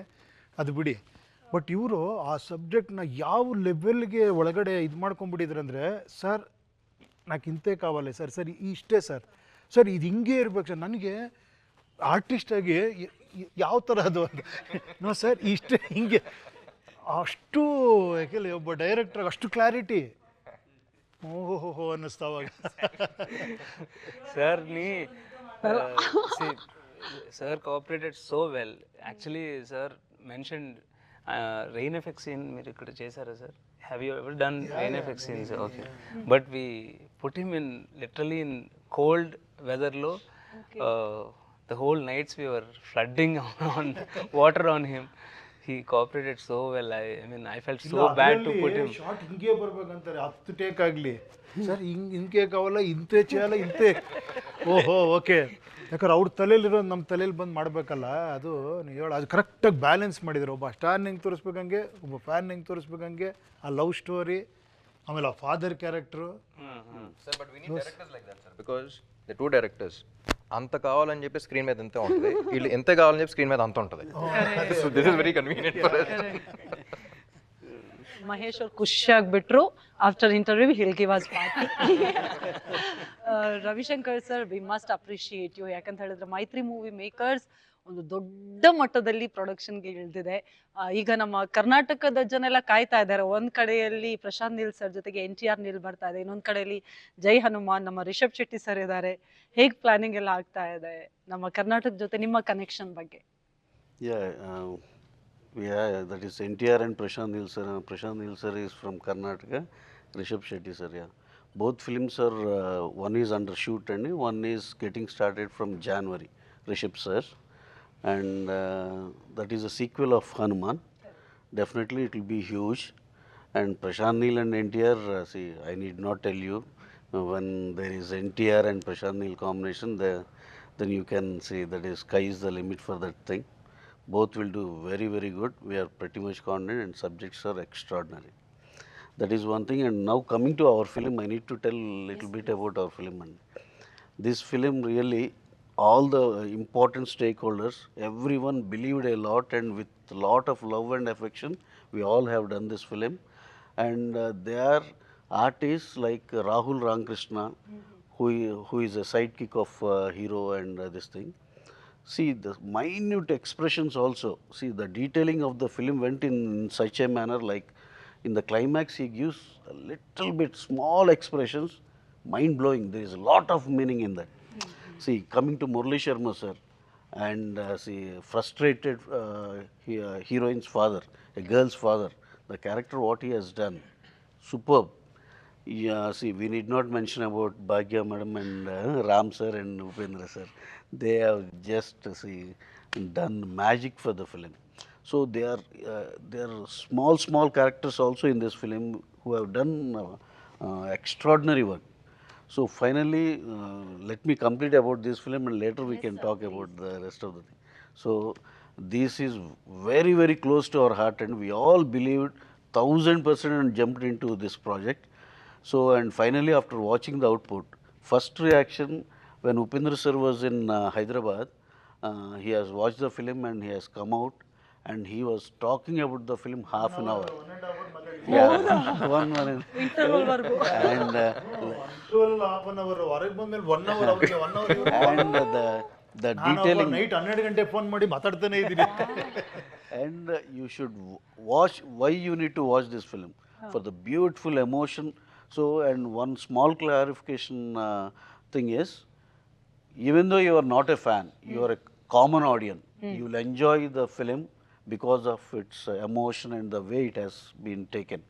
ಅದು ಬಿಡಿ. ಬಟ್ ಇವರು ಆ ಸಬ್ಜೆಕ್ಟ್ನ ಯಾವ ಲೆವೆಲ್ಗೆ ಒಳಗಡೆ ಇದು ಮಾಡ್ಕೊಂಡ್ಬಿಟ್ಟಿದ್ರಂದರೆ, ಸರ್ ನಾಲ್ಕು ಇಂತೆ ಕಾವಲ್ಲ ಸರ್, ಸರ್ ಇಷ್ಟೇ ಸರ್ ಇದು ಹಿಂಗೆ ಇರ್ಬೇಕು ಸರ್, ನನಗೆ ಆರ್ಟಿಸ್ಟಾಗಿ ಯಾವ ಥರ ಅದು ನೋ ಸರ್ ಇಷ್ಟೇ ಹಿಂಗೆ, ಅಷ್ಟು ಯಾಕೆಲ್ಲ ಒಬ್ಬ ಡೈರೆಕ್ಟ್ರಾಗ ಅಷ್ಟು ಕ್ಲಾರಿಟಿ. ಓಹೋ ಅನ್ನಿಸ್ತಾವಾಗ. Sir, see, sir cooperated so well. Actually, sir mentioned rain effect scene మీరు ఇక్కడ చేశారా sir? Have you ever done rain effect scenes? Okay. But we put him in literally in cold weather low. The whole nights we were flooding on water on him. He cooperated so well. I mean, I felt so bad to put him. Short ಹಿಂಗೆ ಬರ್ಬೇಕಂತಾರೆ, 10 take ಆಗಲಿ sir, ಹಿಂಗೆ ಕಾವಲ್ಲ, ಇಂತೆ చేయాలి ಇಂತೆ. ಓಹೋ okay. ಯಾಕಂದ್ರೆ ಅವ್ರ ತಲೆಯಲ್ಲಿರೋದು ನಮ್ಮ ತಲೆಯಲ್ಲಿ ಬಂದು ಮಾಡಬೇಕಲ್ಲ, ಅದು ನೀವು ಹೇಳೋ ಅದು ಕರೆಕ್ಟಾಗಿ ಬ್ಯಾಲೆನ್ಸ್ ಮಾಡಿದ್ರು. ಒಬ್ಬ ಸ್ಟಾರ್ನ ಹೆಂಗೆ ತೋರಿಸ್ಬೇಕಂಗೆ, ಒಬ್ಬ ಫ್ಯಾನ್ ಹೆಂಗೆ ತೋರಿಸ್ಬೇಕಂಗೆ, ಆ ಲವ್ ಸ್ಟೋರಿ, ಆಮೇಲೆ ಆ father character. Sir, but we need directors like that, sir, because the two directors అంత కావాలని చెప్పి స్క్రీన్ మీద ఇంతే ఉంటుంది, వీళ్ళు ఎంత కావాలని చెప్పి స్క్రీన్ మీద అంత ఉంటుంది. So this is very convenient for us. Mahesh ಅವ್ರು ಖುಷಿಯಾಗ್ಬಿಟ್ರು. After interview he'll give us party. Ravishankar sir, we must appreciate you. ಯಾಕಂತ ಹೇಳಿದ್ರೆ ಮೈತ್ರಿ ಮೂವಿ ಮೇಕರ್ಸ್ ಒಂದು ದೊಡ್ಡ ಮಟ್ಟದಲ್ಲಿ ಪ್ರೊಡಕ್ಷನ್ಗೆ ಇಳಿದಿದೆ. ಈಗ ನಮ್ಮ ಕರ್ನಾಟಕದ ಜನ ಎಲ್ಲ ಕಾಯ್ತಾ ಇದ್ದಾರೆ. ಒಂದ್ ಕಡೆಯಲ್ಲಿ ಪ್ರಶಾಂತ್ ನೀಲ್ ಸರ್ ಜೊತೆಗೆ NTR ನೀಲ್ ಬರ್ತಾ ಇದೆ, ಇನ್ನೊಂದ್ ಕಡೆಯಲ್ಲಿ ಜೈ ಹನುಮಾನ್, ನಮ್ಮ ರಿಷಬ್ ಶೆಟ್ಟಿ ಸರ್ ಇದ್ದಾರೆ. ಹೇಗ್ ಪ್ಲಾನಿಂಗ್ ಎಲ್ಲ ಆಗ್ತಾ ಇದೆ ನಮ್ಮ ಕರ್ನಾಟಕ ಜೊತೆ ನಿಮ್ಮ ಕನೆಕ್ಷನ್ ಬಗ್ಗೆ? Yeah, that is NTR and Prashant Neel sir. Prashant Neel sir is from Karnataka, Rishabh Shetty sir, yeah. Both films are, one is under shoot and one is getting started from January, Rishabh sir. And that is a sequel of Hanuman. Definitely it will be huge. And Prashant Neel and NTR, see, I need not tell you, when there is NTR and Prashant Neel combination, then you can see that is sky is the limit for that thing. both will do very, very good. We are pretty much confident and subjects are extraordinary. That is one thing. And now coming to our film, I need to tell a little bit about our film. And this film really, all the important stakeholders, everyone believed a lot, and with a lot of love and affection, we all have done this film. And they are artists like Rahul Ramakrishna, who is a sidekick of hero and this thing. See the minute expressions also. See the detailing of the film went in such a manner, like in the climax he gives a little bit small expressions, mind blowing. There is a lot of meaning in that. See, coming to Murali Sharma sir, and see frustrated heroine's father, a girl's father, the character what he has done, superb. Yeah, see, we need not mention about Bhagya madam and Ram sir and Upendra sir. They have just see done magic for the film. So there are small characters also in this film who have done extraordinary work. So finally, let me complete about this film, and later we can talk about the rest of the thing. So this is very, very close to our heart, and we all believed 1000% and jumped into this project. So, and finally, after watching the output, first reaction when Upendra sir was in Hyderabad, he has watched the film and he has come out and he was talking about the film half an hour. Yeah, one. And half an hour ಹೊರಗೆ ಬಂದ್ಮೇಲೆ 1 hour ಅವ್ರಿಗೆ 1 hour and the detailing. Night 12 ಗಂಟೆ phone ಮಾಡಿ ಮಾತಾಡ್ತಾನೆ ಇದ್ದೀನಿ. And you should watch. Why you need to watch this film? For the beautiful emotion. So, and one small clarification thing is, even though you are not a fan, you are a common audience. You will enjoy the film because of its emotion and the way it has been taken.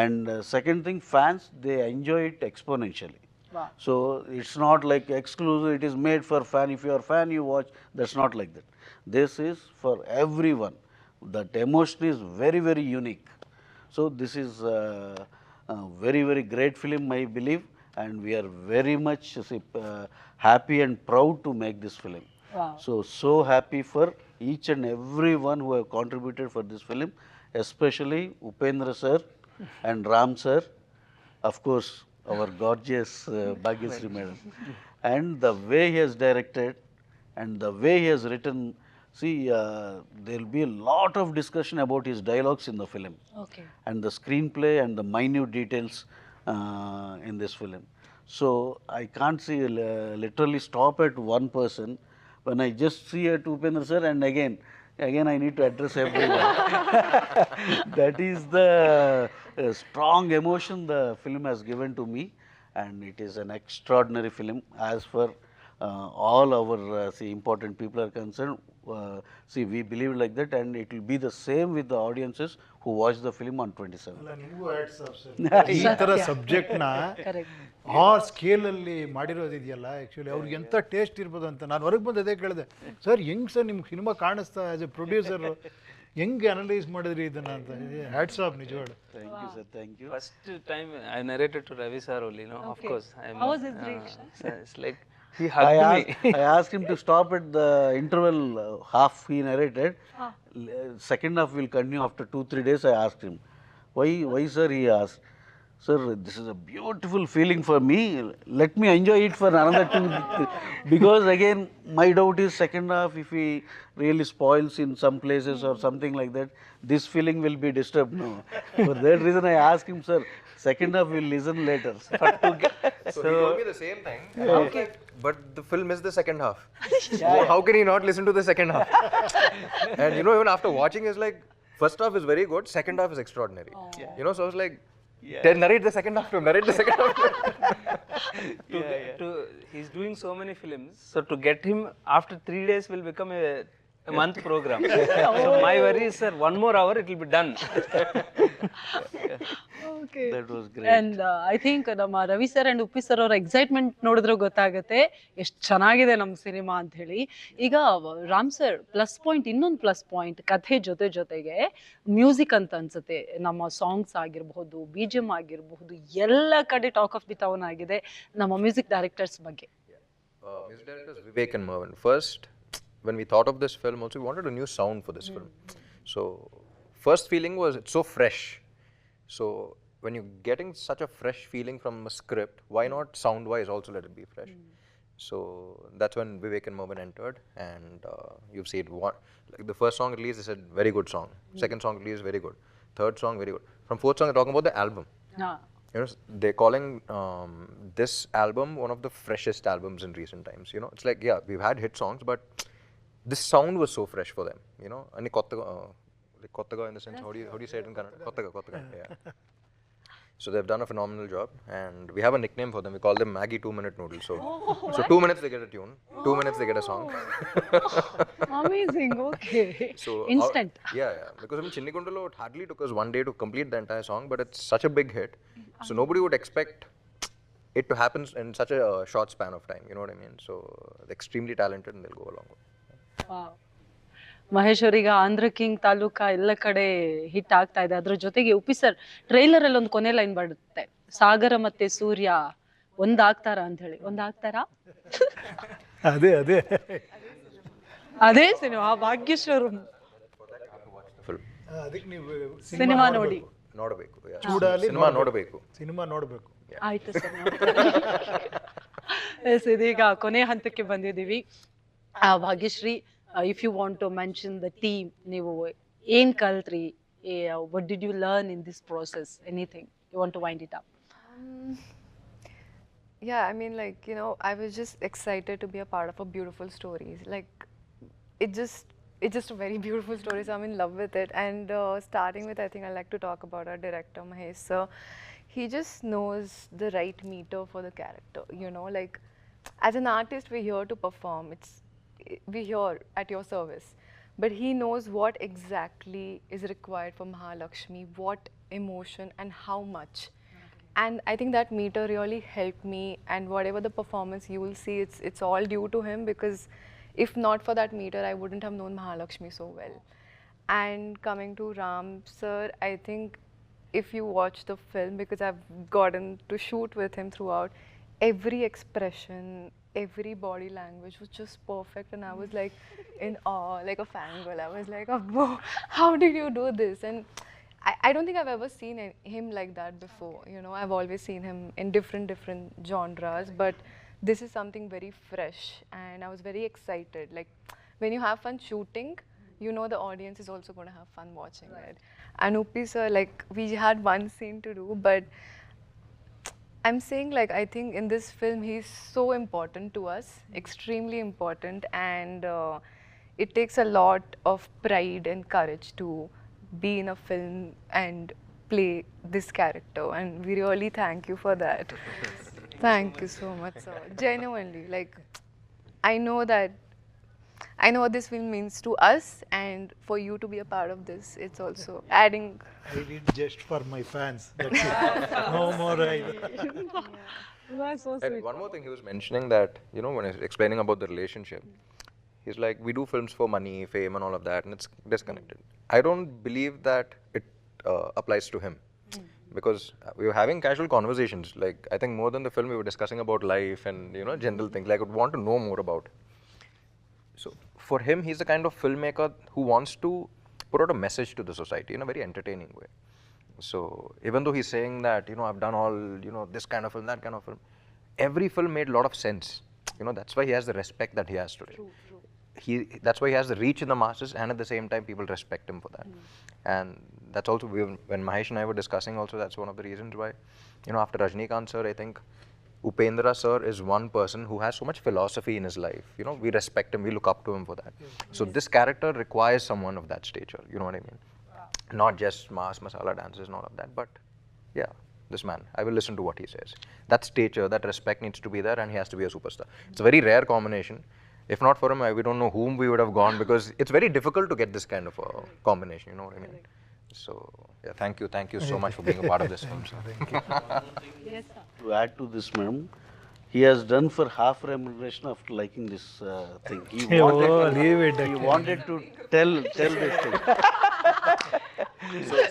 And second thing, fans, they enjoy it exponentially. Wow. So it's not like exclusive, it is made for fan. If you are fan, you watch. That's not like that. This is for everyone. That emotion is very, very unique. So this is a very, very great film, I believe, and we are very much happy and proud to make this film. Wow. So happy for each and everyone who have contributed for this film, especially Upendra sir and Ram sir, of course, our gorgeous Bhagyasri madam, and the way he has directed and the way he has written. See, there will be a lot of discussion about his dialogues in the film, Okay. and the screenplay and the minute details in this film. So I can't see literally stop at one person. When I just see at Upendra sir, and again I need to address everyone. That is the strong emotion the film has given to me, and it is an extraordinary film as far all our important people are concerned. See, we believe like that, and it will be the same with the audiences who watch the film on 27th. ಅಲ್ಲ, ನಿಮಗೂ hats off sir. ಈ ಥರ ಸಬ್ಜೆಕ್ಟ್ನ Correct. ಆ ಸ್ಕೇಲಲ್ಲಿ ಮಾಡಿರೋದಿದೆಯಲ್ಲ, actually ಅವ್ರಿಗೆ ಎಂಥ taste ಇರ್ಬೋದು ಅಂತ ನಾನು ಹೊರಗೆ ಬಂದು ಅದೇ ಕೇಳಿದೆ, ಸರ್ ಹೆಂಗೆ ಸರ್ ನಿಮ್ಗೆ ಸಿನಿಮಾ ಕಾಣಿಸ್ತಾ ಆ್ಯಸ್ ಎ ಪ್ರೊಡ್ಯೂಸರು ಹೆಂಗೆ ಅನಲೈಸ್ ಮಾಡಿದ್ರಿ ಇದನ್ನು ಅಂತ. ಹ್ಯಾಟ್ಸ್ ಆಫ್ ನಿಜವಾಗ್ಲು. Thank you, sir. Thank you. First time I narrated to Ravi sir only, of Okay. course. How was his reaction? It's like he hugged me. I asked him to stop at the interval half he narrated. Second half will continue after 2-3 days. I asked him, why sir? He asked, sir, this is a beautiful feeling for me. Let me enjoy it for another 2. Because again, my doubt is second half, if he really spoils in some places or something like that, this feeling will be disturbed. No. For that reason, I asked him, sir, second half we'll listen later. So he told me the same thing. And I was like, but the film is the second half. So how can he not listen to the second half? And you know, even after watching, it's like, first half is very good, second half is extraordinary. You know, so I was like, narrate the second half to narrate the second half. He's doing so many films, so to get him after 3 days will become a month program. So my worry is, sir, 1 more hour it will be done. Okay. That was great. And I think ನಮ್ಮ Ravi sir and Uppi sir ಅವರ excitement ನೋಡಿದ್ರೆ ಗೊತ್ತಾಗುತ್ತೆ ಎಷ್ಟು ಚೆನ್ನಾಗಿದೆ ನಮ್ಮ cinema ಅಂತ ಹೇಳಿ. ಈಗ ರಾಮ್ ಸರ್ ಪ್ಲಸ್ ಪಾಯಿಂಟ್, ಇನ್ನೊಂದು ಪ್ಲಸ್ ಪಾಯಿಂಟ್ ಕಥೆ ಜೊತೆಗೆ ಮ್ಯೂಸಿಕ್ ಅಂತ ಅನ್ಸುತ್ತೆ. ನಮ್ಮ ಸಾಂಗ್ಸ್ ಆಗಿರಬಹುದು, BGM ಆಗಿರಬಹುದು, ಎಲ್ಲ ಕಡೆ ಟಾಕ್ ಆಫ್ ದಿ ಟೌನ್ ಆಗಿದೆ ನಮ್ಮ ಮ್ಯೂಸಿಕ್ ಡೈರೆಕ್ಟರ್ಸ್ ಬಗ್ಗೆ. Music directors Vivek and Mervin. First, when we thought of this film also, we wanted a new sound for this film. So first feeling was it's so fresh. So when you're getting such a fresh feeling from a script, why not sound-wise also let it be fresh? So that's when Vivek and Mervyn entered, and you've seen like the first song released, they said very good song. Second song released, very good. Third song, very good. From fourth song, they're talking about the album. You know, they're calling this album one of the freshest albums in recent times. You know, it's like, yeah, we've had hit songs, but this sound was so fresh for them. You know, and like kottaga in the sense, how do you say it in Kannada? Kottaga, yeah. So they've done a phenomenal job, and we have a nickname for them. We call them Maggie 2-minute noodles. So 2 minutes they get a tune, 2 minutes they get a song. Amazing. Okay. So Instant. Yeah. Because in Chinnigundalo, it hardly took us 1 day to complete the entire song, but it's such a big hit. So nobody would expect it to happen in such a short span of time. You know what I mean? So they're extremely talented, and they'll go along. Wow. Mahesh ಅವ್ರೀಗ Andhra king Taluka ಎಲ್ಲ ಕಡೆ hit ಆಗ್ತಾ ಇದೆ. ಅದ್ರ ಜೊತೆಗೆ Uppi sir trailer ಅಲ್ಲಿ ಒಂದು ಕೊನೆ ಲೈನ್ ಬರುತ್ತೆ, ಸಾಗರ ಮತ್ತೆ ಸೂರ್ಯ ಒಂದಾಗ್ತಾರ ಅಂತ ಹೇಳಿ. ಒಂದಾಗ್ತಾರಾ? ಅದೇ ಅದೇ ಸಿನಿಮಾ ಭಾಗ್ಯಶ್ವರಂ. ಅದಕ್ಕೆ ನೀವು ಸಿನಿಮಾ ನೋಡಿ ನೋಡಬೇಕು. ಚೂಡಾಲಿ ಸಿನಿಮಾ ನೋಡಬೇಕು. ಆಯ್ತು ಸರ್. ಎಸ್, ಇದೀಗ ಕೊನೆ ಹಂತಕ್ಕೆ ಬಂದಿದ್ದೀವಿ. Bhagyashree, if you want to mention the team, ನೀವು ಏನ್ ಕಲ್ತ್ರಿ? What did you learn in this process? Anything you want to wind it up? Yeah, I mean, like, you know, I was just excited to be a part of a beautiful story. Like, it's just a very beautiful story, so I'm in love with it. And starting with, I think I like to talk about our director Mahesh sir. He just knows the right meter for the character, you know, like as an artist we're here to perform, we're here at your service, but he knows what exactly is required for Mahalakshmi, what emotion and how much. And I think that meter really helped me, and whatever the performance you will see, it's all due to him, because if not for that meter, I wouldn't have known Mahalakshmi so well. And coming to Ram sir, I think if you watch the film, because I've gotten to shoot with him throughout, every expression, every body language was just perfect, and I was like in awe, like a fangirl. I was like, oh, how did you do this? And I don't think I've ever seen him like that before. You know, I've always seen him in different genres, but this is something very fresh, and I was very excited. Like, when you have fun shooting, you know the audience is also going to have fun watching it. And Uppi sir, like, we had one scene to do, but I'm saying, like, I think in this film he's so important to us, extremely important, and it takes a lot of pride and courage to be in a film and play this character, and we really thank you for that. Thank you so much, sir. Genuinely, like, I know what this film means to us, and for you to be a part of this, it's also adding. I did just for my fans. That's it. No more. That's so And sweet. one more thing, he was mentioning that, you know, when he's explaining about the relationship, he's like, we do films for money, fame, and all of that, and it's disconnected. I don't believe that it applies to him. Because we were having casual conversations. Like, I think more than the film, we were discussing about life and, you know, general things. Like, I would want to know more about. So, for him, he's the kind of filmmaker who wants to put out a message to the society in a very entertaining way. So, even though he's saying that, you know, I've done all, you know, this kind of film, that kind of film, every film made a lot of sense. You know, that's why he has the respect that he has today. That's why he has the reach in the masses, and at the same time, people respect him for that. And that's also, when Mahesh and I were discussing also, that's one of the reasons why, you know, after Rajnikant sir, I think Upendra sir is one person who has so much philosophy in his life. You know, we respect him, we look up to him for that. So this character requires someone of that stature, you know what I mean? Not just mass masala dances and all of that, but yeah, this man, I will listen to what he says. That stature, that respect needs to be there, and he has to be a superstar. It's a very rare combination. If not for him, we don't know whom we would have gone, because it's very difficult to get this kind of a combination, you know what I mean? So, yeah, thank you so much for being a part of this film, sir. Yes, sir. To add to this, madam, he has done for half remuneration after liking this thing. He wanted to tell this thing.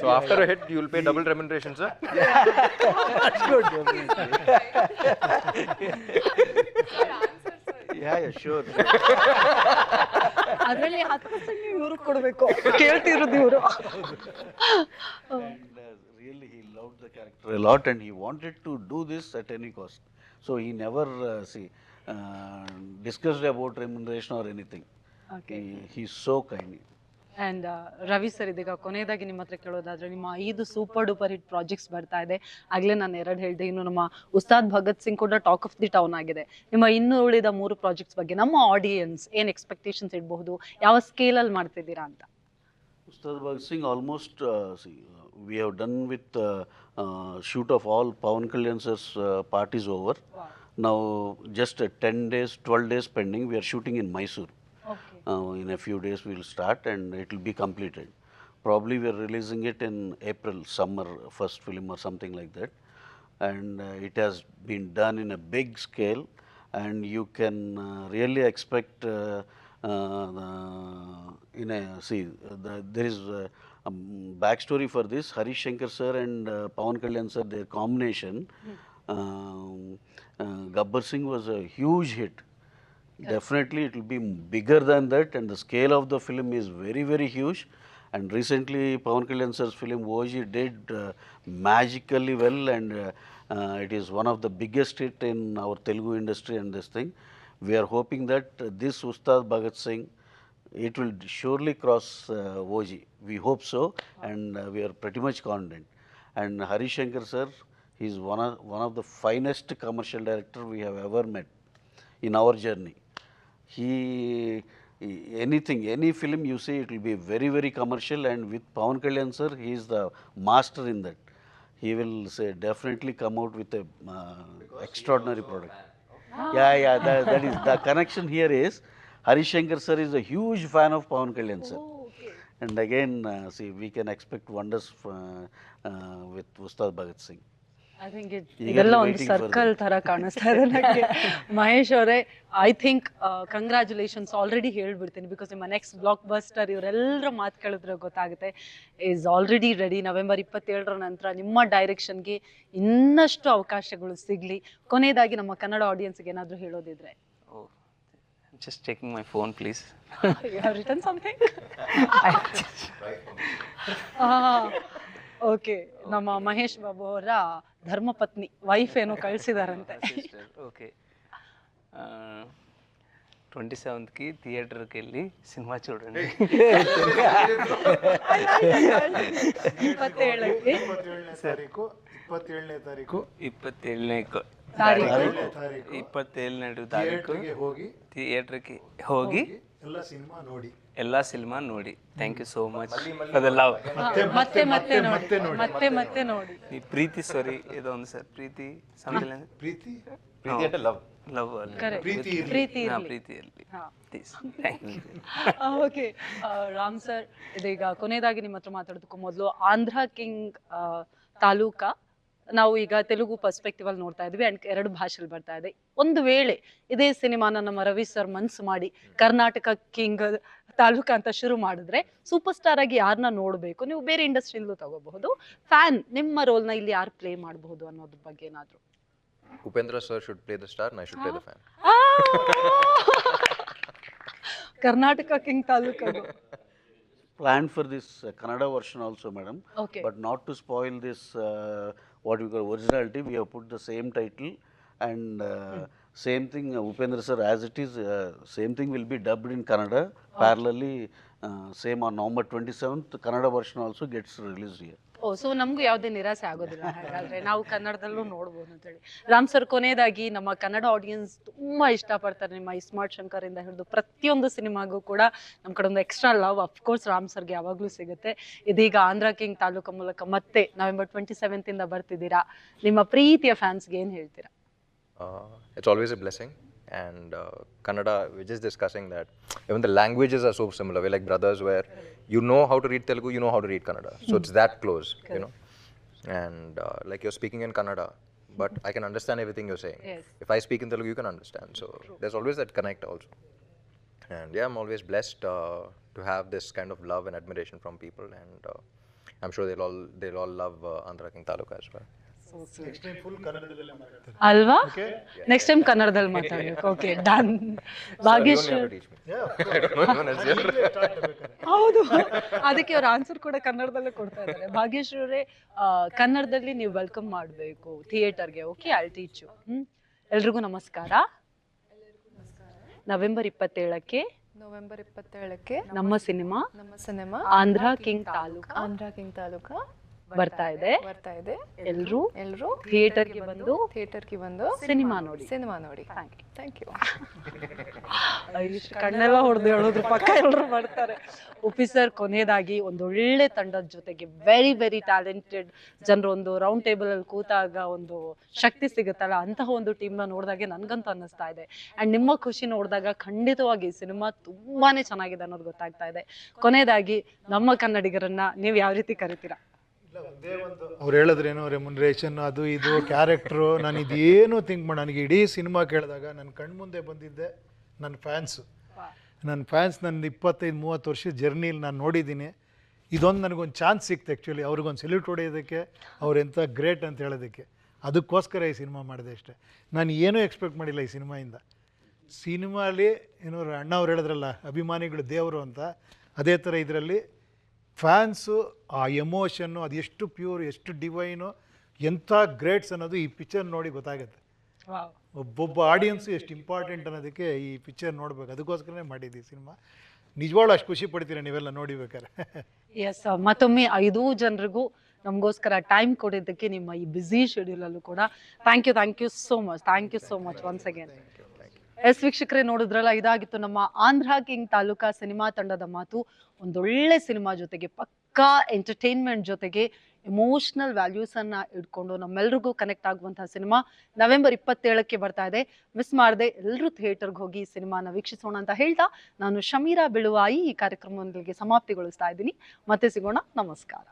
So after a hit, you will pay double remuneration, sir? That's good. Yeah, sure. ಅದರಲ್ಲಿ 10% ಇವ್ರು ಕೊಡಬೇಕು, ಕೇಳ್ತಿರೋದು ಇವರು. And really, he loved the character a lot, and he wanted to do this at any cost. So he never discussed about remuneration or anything. He's so kind. And Ravi sir, ಇದೀಗ ಕೊನೆಯದಾಗಿ ನಿಮ್ಮ ಹತ್ರ ಕೇಳೋದಾದ್ರೆ, ನಿಮ್ಮ 5 ಸೂಪರ್ ಡೂಪರ್ ಹಿಟ್ ಪ್ರಾಜೆಕ್ಟ್ಸ್ ಬರ್ತಾ ಇದೆ. ಆಗಲೇ ನಾನು 2 ಹೇಳಿದೆ, ಇನ್ನು ನಮ್ಮ ಉಸ್ತಾದ್ ಭಗತ್ ಸಿಂಗ್ ಕೂಡ ಟಾಕ್ ಆಫ್ ದಿ ಟೌನ್ ಆಗಿದೆ. ನಿಮ್ಮ ಇನ್ನು ಉಳಿದ 3 ಪ್ರಾಜೆಕ್ಟ್ಸ್ ಬಗ್ಗೆ ನಮ್ಮ ಆಡಿಯನ್ಸ್ ಏನು ಎಕ್ಸ್ಪೆಕ್ಟೇಷನ್ಸ್ ಇಡಬಹುದು, ಯಾವ ಸ್ಕೇಲಲ್ಲಿ ಮಾಡ್ತಿದ್ದೀರಾ ಅಂತ? Ustad Bhagat Singh, almost we have done with shoot of all Pawan Kalyan sir's part is over. Now just 10 days, 12 days pending. We are shooting in Mysore. In a few days we will start and it will be completed. Probably we are releasing it in April, summer, first film or something like that. And it has been done in a big scale, and you can really expect there is a backstory for this. Harish Shankar sir and Pawan Kalyan sir, their combination, Gabbar Singh was a huge hit. Definitely it will be bigger than that, and the scale of the film is very, very huge. And recently Pawan Kalyan sir's film OG did magically well, and it is one of the biggest hit in our Telugu industry. And this thing, we are hoping that this Ustad Bhagat Singh, it will surely cross OG. We hope so, and we are pretty much confident. And Harish Shankar sir, he is one of the finest commercial director we have ever met in our journey. Any film you see, it will be very, very commercial, and with Pawan Kalyan sir, he is the master in that. He will definitely come out with a extraordinary product. That is the connection here is Harish Shankar sir is a huge fan of Pawan Kalyan sir. And again, we can expect wonders with Ustad Bhagat Singh. I think ಇದೆಲ್ಲ ಒಂದು circle ತರ ಕಾಣಿಸ್ತಾ ಇದೆ ನನಗೆ. ಮಹೇಶ್ ಅವರೇ, I think congratulations already ಹೇಳ್ಬಿಡ್ತೀನಿ, because ನಿಮ್ಮ next block buster ಇವರೆಲ್ಲರ ಮಾತು ಕೇಳಿದ್ರೆ ಗೊತ್ತಾಗುತ್ತೆ, ಈಸ್ ಆಲ್ರೆಡಿ ರೆಡಿ. ನವೆಂಬರ್ 27ರ ನಂತರ ನಿಮ್ಮ ಡೈರೆಕ್ಷನ್ಗೆ ಇನ್ನಷ್ಟು ಅವಕಾಶಗಳು ಸಿಗಲಿ. ಕೊನೆಯದಾಗಿ ನಮ್ಮ ಕನ್ನಡ ಆಡಿಯನ್ಸ್ಗೆ ಏನಾದರೂ ಹೇಳೋದಿದ್ರೆ? Just checking my phone, please. You have written something? Okay, ನಮ್ಮ ಮಹೇಶ್ ಬಾಬು ಅವರ ಧರ್ಮಪತ್ನಿ ವೈಫ್ ಏನೋ ಕಳಿಸಿದಾರಂತೆ. ಓಕೆ, 27కి థియేటర్కి వెళ్ళి సినిమా చూడండి. 27ಕ್ಕೆ 27ನೇ ತಾರೀಕು 27ನೇ ತಾರೀಕು ಥಿಯೇಟರ್ಗೆ ಹೋಗಿ ಎಲ್ಲ ಸಿನಿಮಾ ನೋಡಿ. Thank you so much for the love. ಮತ್ತೆ ನೋಡಿ. ಈ ಪ್ರೀತಿ, ಸಾರಿ ಇದು ಒಂದು ಸರ್, ಪ್ರೀತಿ ಸಮಥಿಂಗ್, ಪ್ರೀತಿ అంటే ಲವ್. ಲವ್ ಪ್ರೀತಿ ಪ್ರೀತಿಯಲ್ಲಿ. ಓಕೆ, ರಾಮ್ ಸರ್, ಇದೀಗ ಕೊನೆಯದಾಗಿ ನಿಮ್ಮ ಹತ್ರ ಮಾತಾಡೋದಕ್ಕೂ ಮೊದಲು, ಆಂಧ್ರ ಕಿಂಗ್ ತಾಲೂಕಾ ನಾವು ಈಗ ತೆಲುಗು ಪರ್ಸ್ಪೆಕ್ಟಿವ್ ಅಲ್ಲಿ ನೋಡ್ತಾ ಇದ್ವಿ, ಅಂಡ್ 2 ಭಾಷೆಯಲ್ಲಿ ಬರ್ತಾ ಇದೆ. ಒಂದು ವೇಳೆ ಇದೇ ಸಿನಿಮಾನ ನಮ್ಮ ರವಿ ಸರ್ ಮನ್ಸು ಮಾಡಿ ಕರ್ನಾಟಕ ಕಿಂಗ್ ತಾಲೂಕಾ ಅಂತ ಶುರು ಮಾಡಿದ್ರೆ, ಸೂಪರ್ ಸ್ಟಾರ್ ಆಗಿ ಯಾರನ್ನ ನೋಡಬೇಕು, ನೀವು ಬೇರೆ ಇಂಡಸ್ಟ್ರಿಯಲ್ಲೂ ತಗೋಬಹುದು, ಫ್ಯಾನ್ ನಿಮ್ಮ ರೋಲ್ನ ಇಲ್ಲಿ ಯಾರು ಪ್ಲೇ ಮಾಡಬಹುದು ಅನ್ನೋದ್ರ ಬಗ್ಗೆ ಏನಾದ್ರು? Upendra sir should play the star and I should play the fan. Karnataka king ತಾಲೂಕಾಗ Planned for this Kannada version also, madam. Okay. But not to spoil this, what we call originality, we have put the same title, and same thing, Upendra sir, as it is, same thing will be dubbed in Kannada. Parallelly, same on November 27th, Kannada version also gets released here. So ನಮಗೂ ಯಾವುದೇ ನಿರಾಸೆ ಆಗೋದಿಲ್ಲ, ಹಾಗಾದ್ರೆ ನಾವು ಕನ್ನಡದಲ್ಲೂ ನೋಡ್ಬೋದು ಅಂತೇಳಿ. Ram sir, ಕೊನೆಯದಾಗಿ ನಮ್ಮ ಕನ್ನಡ ಆಡಿಯನ್ಸ್ ತುಂಬಾ ಇಷ್ಟಪಡ್ತಾರೆ ನಿಮ್ಮ ಈ ಸ್ಮಾರ್ಟ್ ಶಂಕರ್ ಇಂದ ಹಿಡಿದು ಪ್ರತಿಯೊಂದು ಸಿನಿಮಾಗೂ ಕೂಡ ನಮ್ಮ ಕಡೆ ಒಂದು ಎಕ್ಸ್ಟ್ರಾ ಲವ್ ಅಫ್ಕೋರ್ಸ್ ರಾಮ್ ಸರ್ಗೆ ಯಾವಾಗಲೂ ಸಿಗುತ್ತೆ. ಇದೀಗ ಆಂಧ್ರ ಕಿಂಗ್ ತಾಲೂಕು ಮೂಲಕ ಮತ್ತೆ ನವೆಂಬರ್ 27th ಇಂದ ಬರ್ತಿದ್ದೀರಾ, ನಿಮ್ಮ ಪ್ರೀತಿಯ ಫ್ಯಾನ್ಸ್ಗೆ ಏನು ಹೇಳ್ತೀರಾ? It's always a blessing, and Kannada, we're just discussing that even the languages are so similar. We're like brothers, where you know how to read Telugu, you know how to read Kannada, so it's that close, you know. And like you're speaking in Kannada, but I can understand everything you're saying. Yes. If I speak in Telugu, you can understand. So there's always that connect also. And yeah, I'm always blessed to have this kind of love and admiration from people, and I'm sure they'll all love Andhra King Taluka as well. Next time full ಕನ್ನಡದಲ್ಲೇ ಮಾತಾಡ್ತಾರೆ. ಅಲ್ವಾ? Okay? Next time ಕನ್ನಡದಲ್ಲಿ ಮಾತಾಡ್ಬೇಕು. Okay, done. Bhagyashree Yeah, of I don't know even as well. course. Start ಬೇಕಾದ್ರೆ. ಹೌದು, ಅದಕ್ಕೆ ಅವ್ರ answer ಕೂಡ ಕನ್ನಡದಲ್ಲೇ ಕೊಡ್ತಾ ಇದ್ದಾರೆ. ಭಾಗ್ಯಶ್ರೀ ಅವರೇ, ಕನ್ನಡದಲ್ಲಿ ನೀವು ವೆಲ್ಕಮ್ ಮಾಡಬೇಕು ಥಿಯೇಟರ್ಗೆ. Okay, I teach you. ಎಲ್ರಿಗೂ ನಮಸ್ಕಾರ. ನವೆಂಬರ್ 27ಕ್ಕೆ ನವೆಂಬರ್ 27ಕ್ಕೆ ನಮ್ಮ ಸಿನಿಮಾ ನಮ್ಮ cinema Andhra king Taluka Andhra king Taluka ಬರ್ತಾ ಇದೆ. ಬರ್ತಾ ಇದೆ. ಎಲ್ರೂ ಎಲ್ಲರೂ ಥಿಯೇಟರ್ಗೆ ಬಂದು ಥಿಯೇಟರ್ಗೆ ಬಂದು ಸಿನಿಮಾ ನೋಡಿ. ಸಿನಿಮಾ ನೋಡಿ. Thank you. ಕಣ್ಣೆಲ್ಲ ಹೊಡೆದು ಹೇಳೋದ್ರ ಪಕ್ಕ ಎಲ್ಲರೂ ಬರ್ತಾರೆ. ಉಪಿ ಸರ್, ಕೊನೆಯದಾಗಿ ಒಂದೊಳ್ಳೆ ತಂಡದ ಜೊತೆಗೆ ವೆರಿ ವೆರಿ ಟ್ಯಾಲೆಂಟೆಡ್ ಜನರು ಒಂದು ರೌಂಡ್ ಟೇಬಲ್ ಅಲ್ಲಿ ಕೂತಾಗ ಒಂದು ಶಕ್ತಿ ಸಿಗುತ್ತಲ್ಲ, ಅಂತಹ ಒಂದು ಟೀಮ್ನ ನೋಡಿದಾಗೆ ನನ್ಗಂತೂ ಅನ್ನಿಸ್ತಾ ಇದೆ. ಅಂಡ್ ನಿಮ್ಮ ಖುಷಿ ನೋಡಿದಾಗ ಖಂಡಿತವಾಗಿ ಸಿನಿಮಾ ತುಂಬಾನೇ ಚೆನ್ನಾಗಿದೆ ಅನ್ನೋದು ಗೊತ್ತಾಗ್ತಾ ಇದೆ. ಕೊನೆಯದಾಗಿ ನಮ್ಮ ಕನ್ನಡಿಗರನ್ನ ನೀವು ಯಾವ ರೀತಿ ಕರಿತೀರಾ? ಅವ್ರು ಹೇಳಿದ್ರೇನೋ ರೆಮ್ಯುನರೇಷನ್ ಅದು ಇದು ಕ್ಯಾರೆಕ್ಟ್ರು, ನಾನು ಇದೇನು ಥಿಂಕ್ ಮಾಡಿ ನನಗೆ ಇಡೀ ಸಿನಿಮಾ ಕೇಳಿದಾಗ ನನ್ನ ಕಣ್ಮುಂದೆ ಬಂದಿದ್ದೆ ನನ್ನ ಫ್ಯಾನ್ಸು. ನನ್ನ ಫ್ಯಾನ್ಸ್ ನನ್ನ 25-30 ವರ್ಷದ ಜರ್ನಿಲಿ ನಾನು ನೋಡಿದ್ದೀನಿ. ಇದೊಂದು ನನಗೊಂದು ಚಾನ್ಸ್ ಸಿಕ್ತು ಆ್ಯಕ್ಚುಲಿ ಅವ್ರಿಗೊಂದು ಸೆಲ್ಯೂಟ್ ಹೊಡೆಯೋದಕ್ಕೆ, ಅವ್ರೆಂಥ ಗ್ರೇಟ್ ಅಂತ ಹೇಳೋದಕ್ಕೆ. ಅದಕ್ಕೋಸ್ಕರ ಈ ಸಿನಿಮಾ ಮಾಡಿದೆ ಅಷ್ಟೇ. ನಾನು ಏನೂ ಎಕ್ಸ್ಪೆಕ್ಟ್ ಮಾಡಿಲ್ಲ ಈ ಸಿನಿಮಾಯಿಂದ. ಸಿನಿಮಾಲಿ ಏನೋ ಅಣ್ಣ ಅವ್ರು ಹೇಳಿದ್ರಲ್ಲ, ಅಭಿಮಾನಿಗಳು ದೇವರು ಅಂತ, ಅದೇ ಥರ ಇದರಲ್ಲಿ ಫ್ಯಾನ್ಸು ಆ ಎಮೋಷನ್ನು ಅದು ಎಷ್ಟು ಪ್ಯೂರ್, ಎಷ್ಟು ಡಿವೈನು, ಎಂಥ ಗ್ರೇಟ್ಸ್ ಅನ್ನೋದು ಈ ಪಿಕ್ಚರ್ ನೋಡಿ ಗೊತ್ತಾಗುತ್ತೆ. ಒಬ್ಬೊಬ್ಬ ಆಡಿಯನ್ಸು ಎಷ್ಟು ಇಂಪಾರ್ಟೆಂಟ್ ಅನ್ನೋದಕ್ಕೆ ಈ ಪಿಕ್ಚರ್ ನೋಡ್ಬೇಕು. ಅದಕ್ಕೋಸ್ಕರನೇ ಮಾಡಿದ್ದು ಈ ಸಿನಿಮಾ. ನಿಜವಾಗ್ಲೂ ಅಷ್ಟು ಖುಷಿ ಪಡ್ತೀರಾ ನೀವೆಲ್ಲ ನೋಡಿಬೇಕಾರೆ. ಎಸ್, ಮತ್ತೊಮ್ಮೆ 5 ಜನರಿಗೂ ನಮಗೋಸ್ಕರ ಟೈಮ್ ಕೊಡಿದ್ದಕ್ಕೆ ನಿಮ್ಮ ಈ ಬ್ಯುಸಿ ಶೆಡ್ಯೂಲಲ್ಲೂ ಕೂಡ thank you so much once again. Yes ವೀಕ್ಷಕರೇ, ನೋಡಿದ್ರಲ್ಲ, ಇದಾಗಿತ್ತು ನಮ್ಮ ಆಂಧ್ರ ಕಿಂಗ್ ತಾಲೂಕಾ ಸಿನಿಮಾ ತಂಡದ ಮಾತು. ಒಂದೊಳ್ಳೆ ಸಿನಿಮಾ ಜೊತೆಗೆ ಪಕ್ಕಾ ಎಂಟರ್ಟೈನ್ಮೆಂಟ್ ಜೊತೆಗೆ ಎಮೋಷನಲ್ ವ್ಯಾಲ್ಯೂಸ್ ಅನ್ನ ಇಟ್ಕೊಂಡು ನಮ್ಮೆಲ್ರಿಗೂ ಕನೆಕ್ಟ್ ಆಗುವಂತಹ ಸಿನಿಮಾ ನವೆಂಬರ್ 27ಕ್ಕೆ ಬರ್ತಾ ಇದೆ. ಮಿಸ್ ಮಾಡದೆ ಎಲ್ಲರೂ ಥಿಯೇಟರ್ಗೆ ಹೋಗಿ ಸಿನಿಮಾನ ವೀಕ್ಷಿಸೋಣ ಅಂತ ಹೇಳ್ತಾ ನಾನು ಶಮೀರಾ ಬಿಳುವಾಯಿ ಈ ಕಾರ್ಯಕ್ರಮದೊಂದಿಗೆ ಸಮಾಪ್ತಿಗೊಳಿಸ್ತಾ ಇದ್ದೀನಿ. ಮತ್ತೆ ಸಿಗೋಣ. ನಮಸ್ಕಾರ.